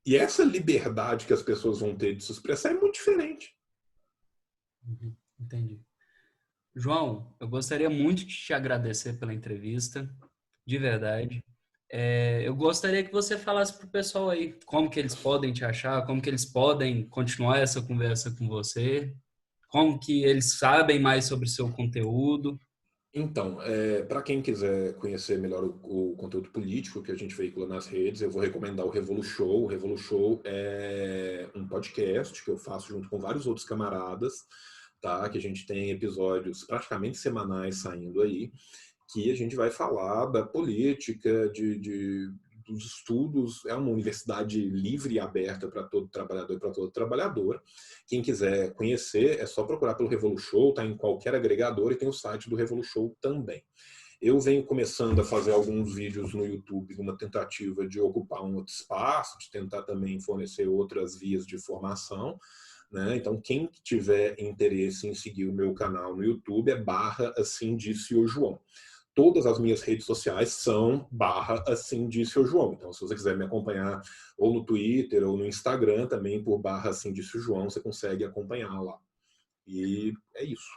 E essa liberdade que as pessoas vão ter de se expressar é muito diferente. Entendi. João, eu gostaria muito de te agradecer pela entrevista, de verdade. Eu gostaria que você falasse para o pessoal aí como que eles podem te achar, como que eles podem continuar essa conversa com você, como que eles sabem mais sobre o seu conteúdo. Então, para quem quiser conhecer melhor o conteúdo político que a gente veicula nas redes, eu vou recomendar o Revolu Show. O Revolu Show é um podcast que eu faço junto com vários outros camaradas, tá? Que a gente tem episódios praticamente semanais saindo aí, que a gente vai falar da política, dos estudos. É uma universidade livre e aberta para todo trabalhador e para toda trabalhadora. Quem quiser conhecer, é só procurar pelo Revolu Show, tá em qualquer agregador e tem o site do Revolu Show também. Eu venho começando a fazer alguns vídeos no YouTube numa tentativa de ocupar um outro espaço, de tentar também fornecer outras vias de formação, né? Então, quem tiver interesse em seguir o meu canal no YouTube é /assim disse o João. Todas as minhas redes sociais são /assim disse o João. Então, se você quiser me acompanhar ou no Twitter ou no Instagram, também por /assim disse o João, você consegue acompanhar lá. E é isso.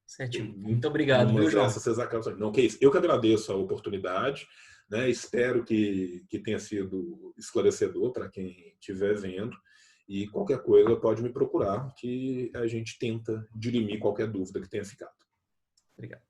Certinho. Muito obrigado, viu, Numas João? dessas vocês acabam. Não, que isso. Eu que agradeço a oportunidade, né? Espero que tenha sido esclarecedor para quem estiver vendo. E qualquer coisa pode me procurar, que a gente tenta dirimir qualquer dúvida que tenha ficado. Obrigado.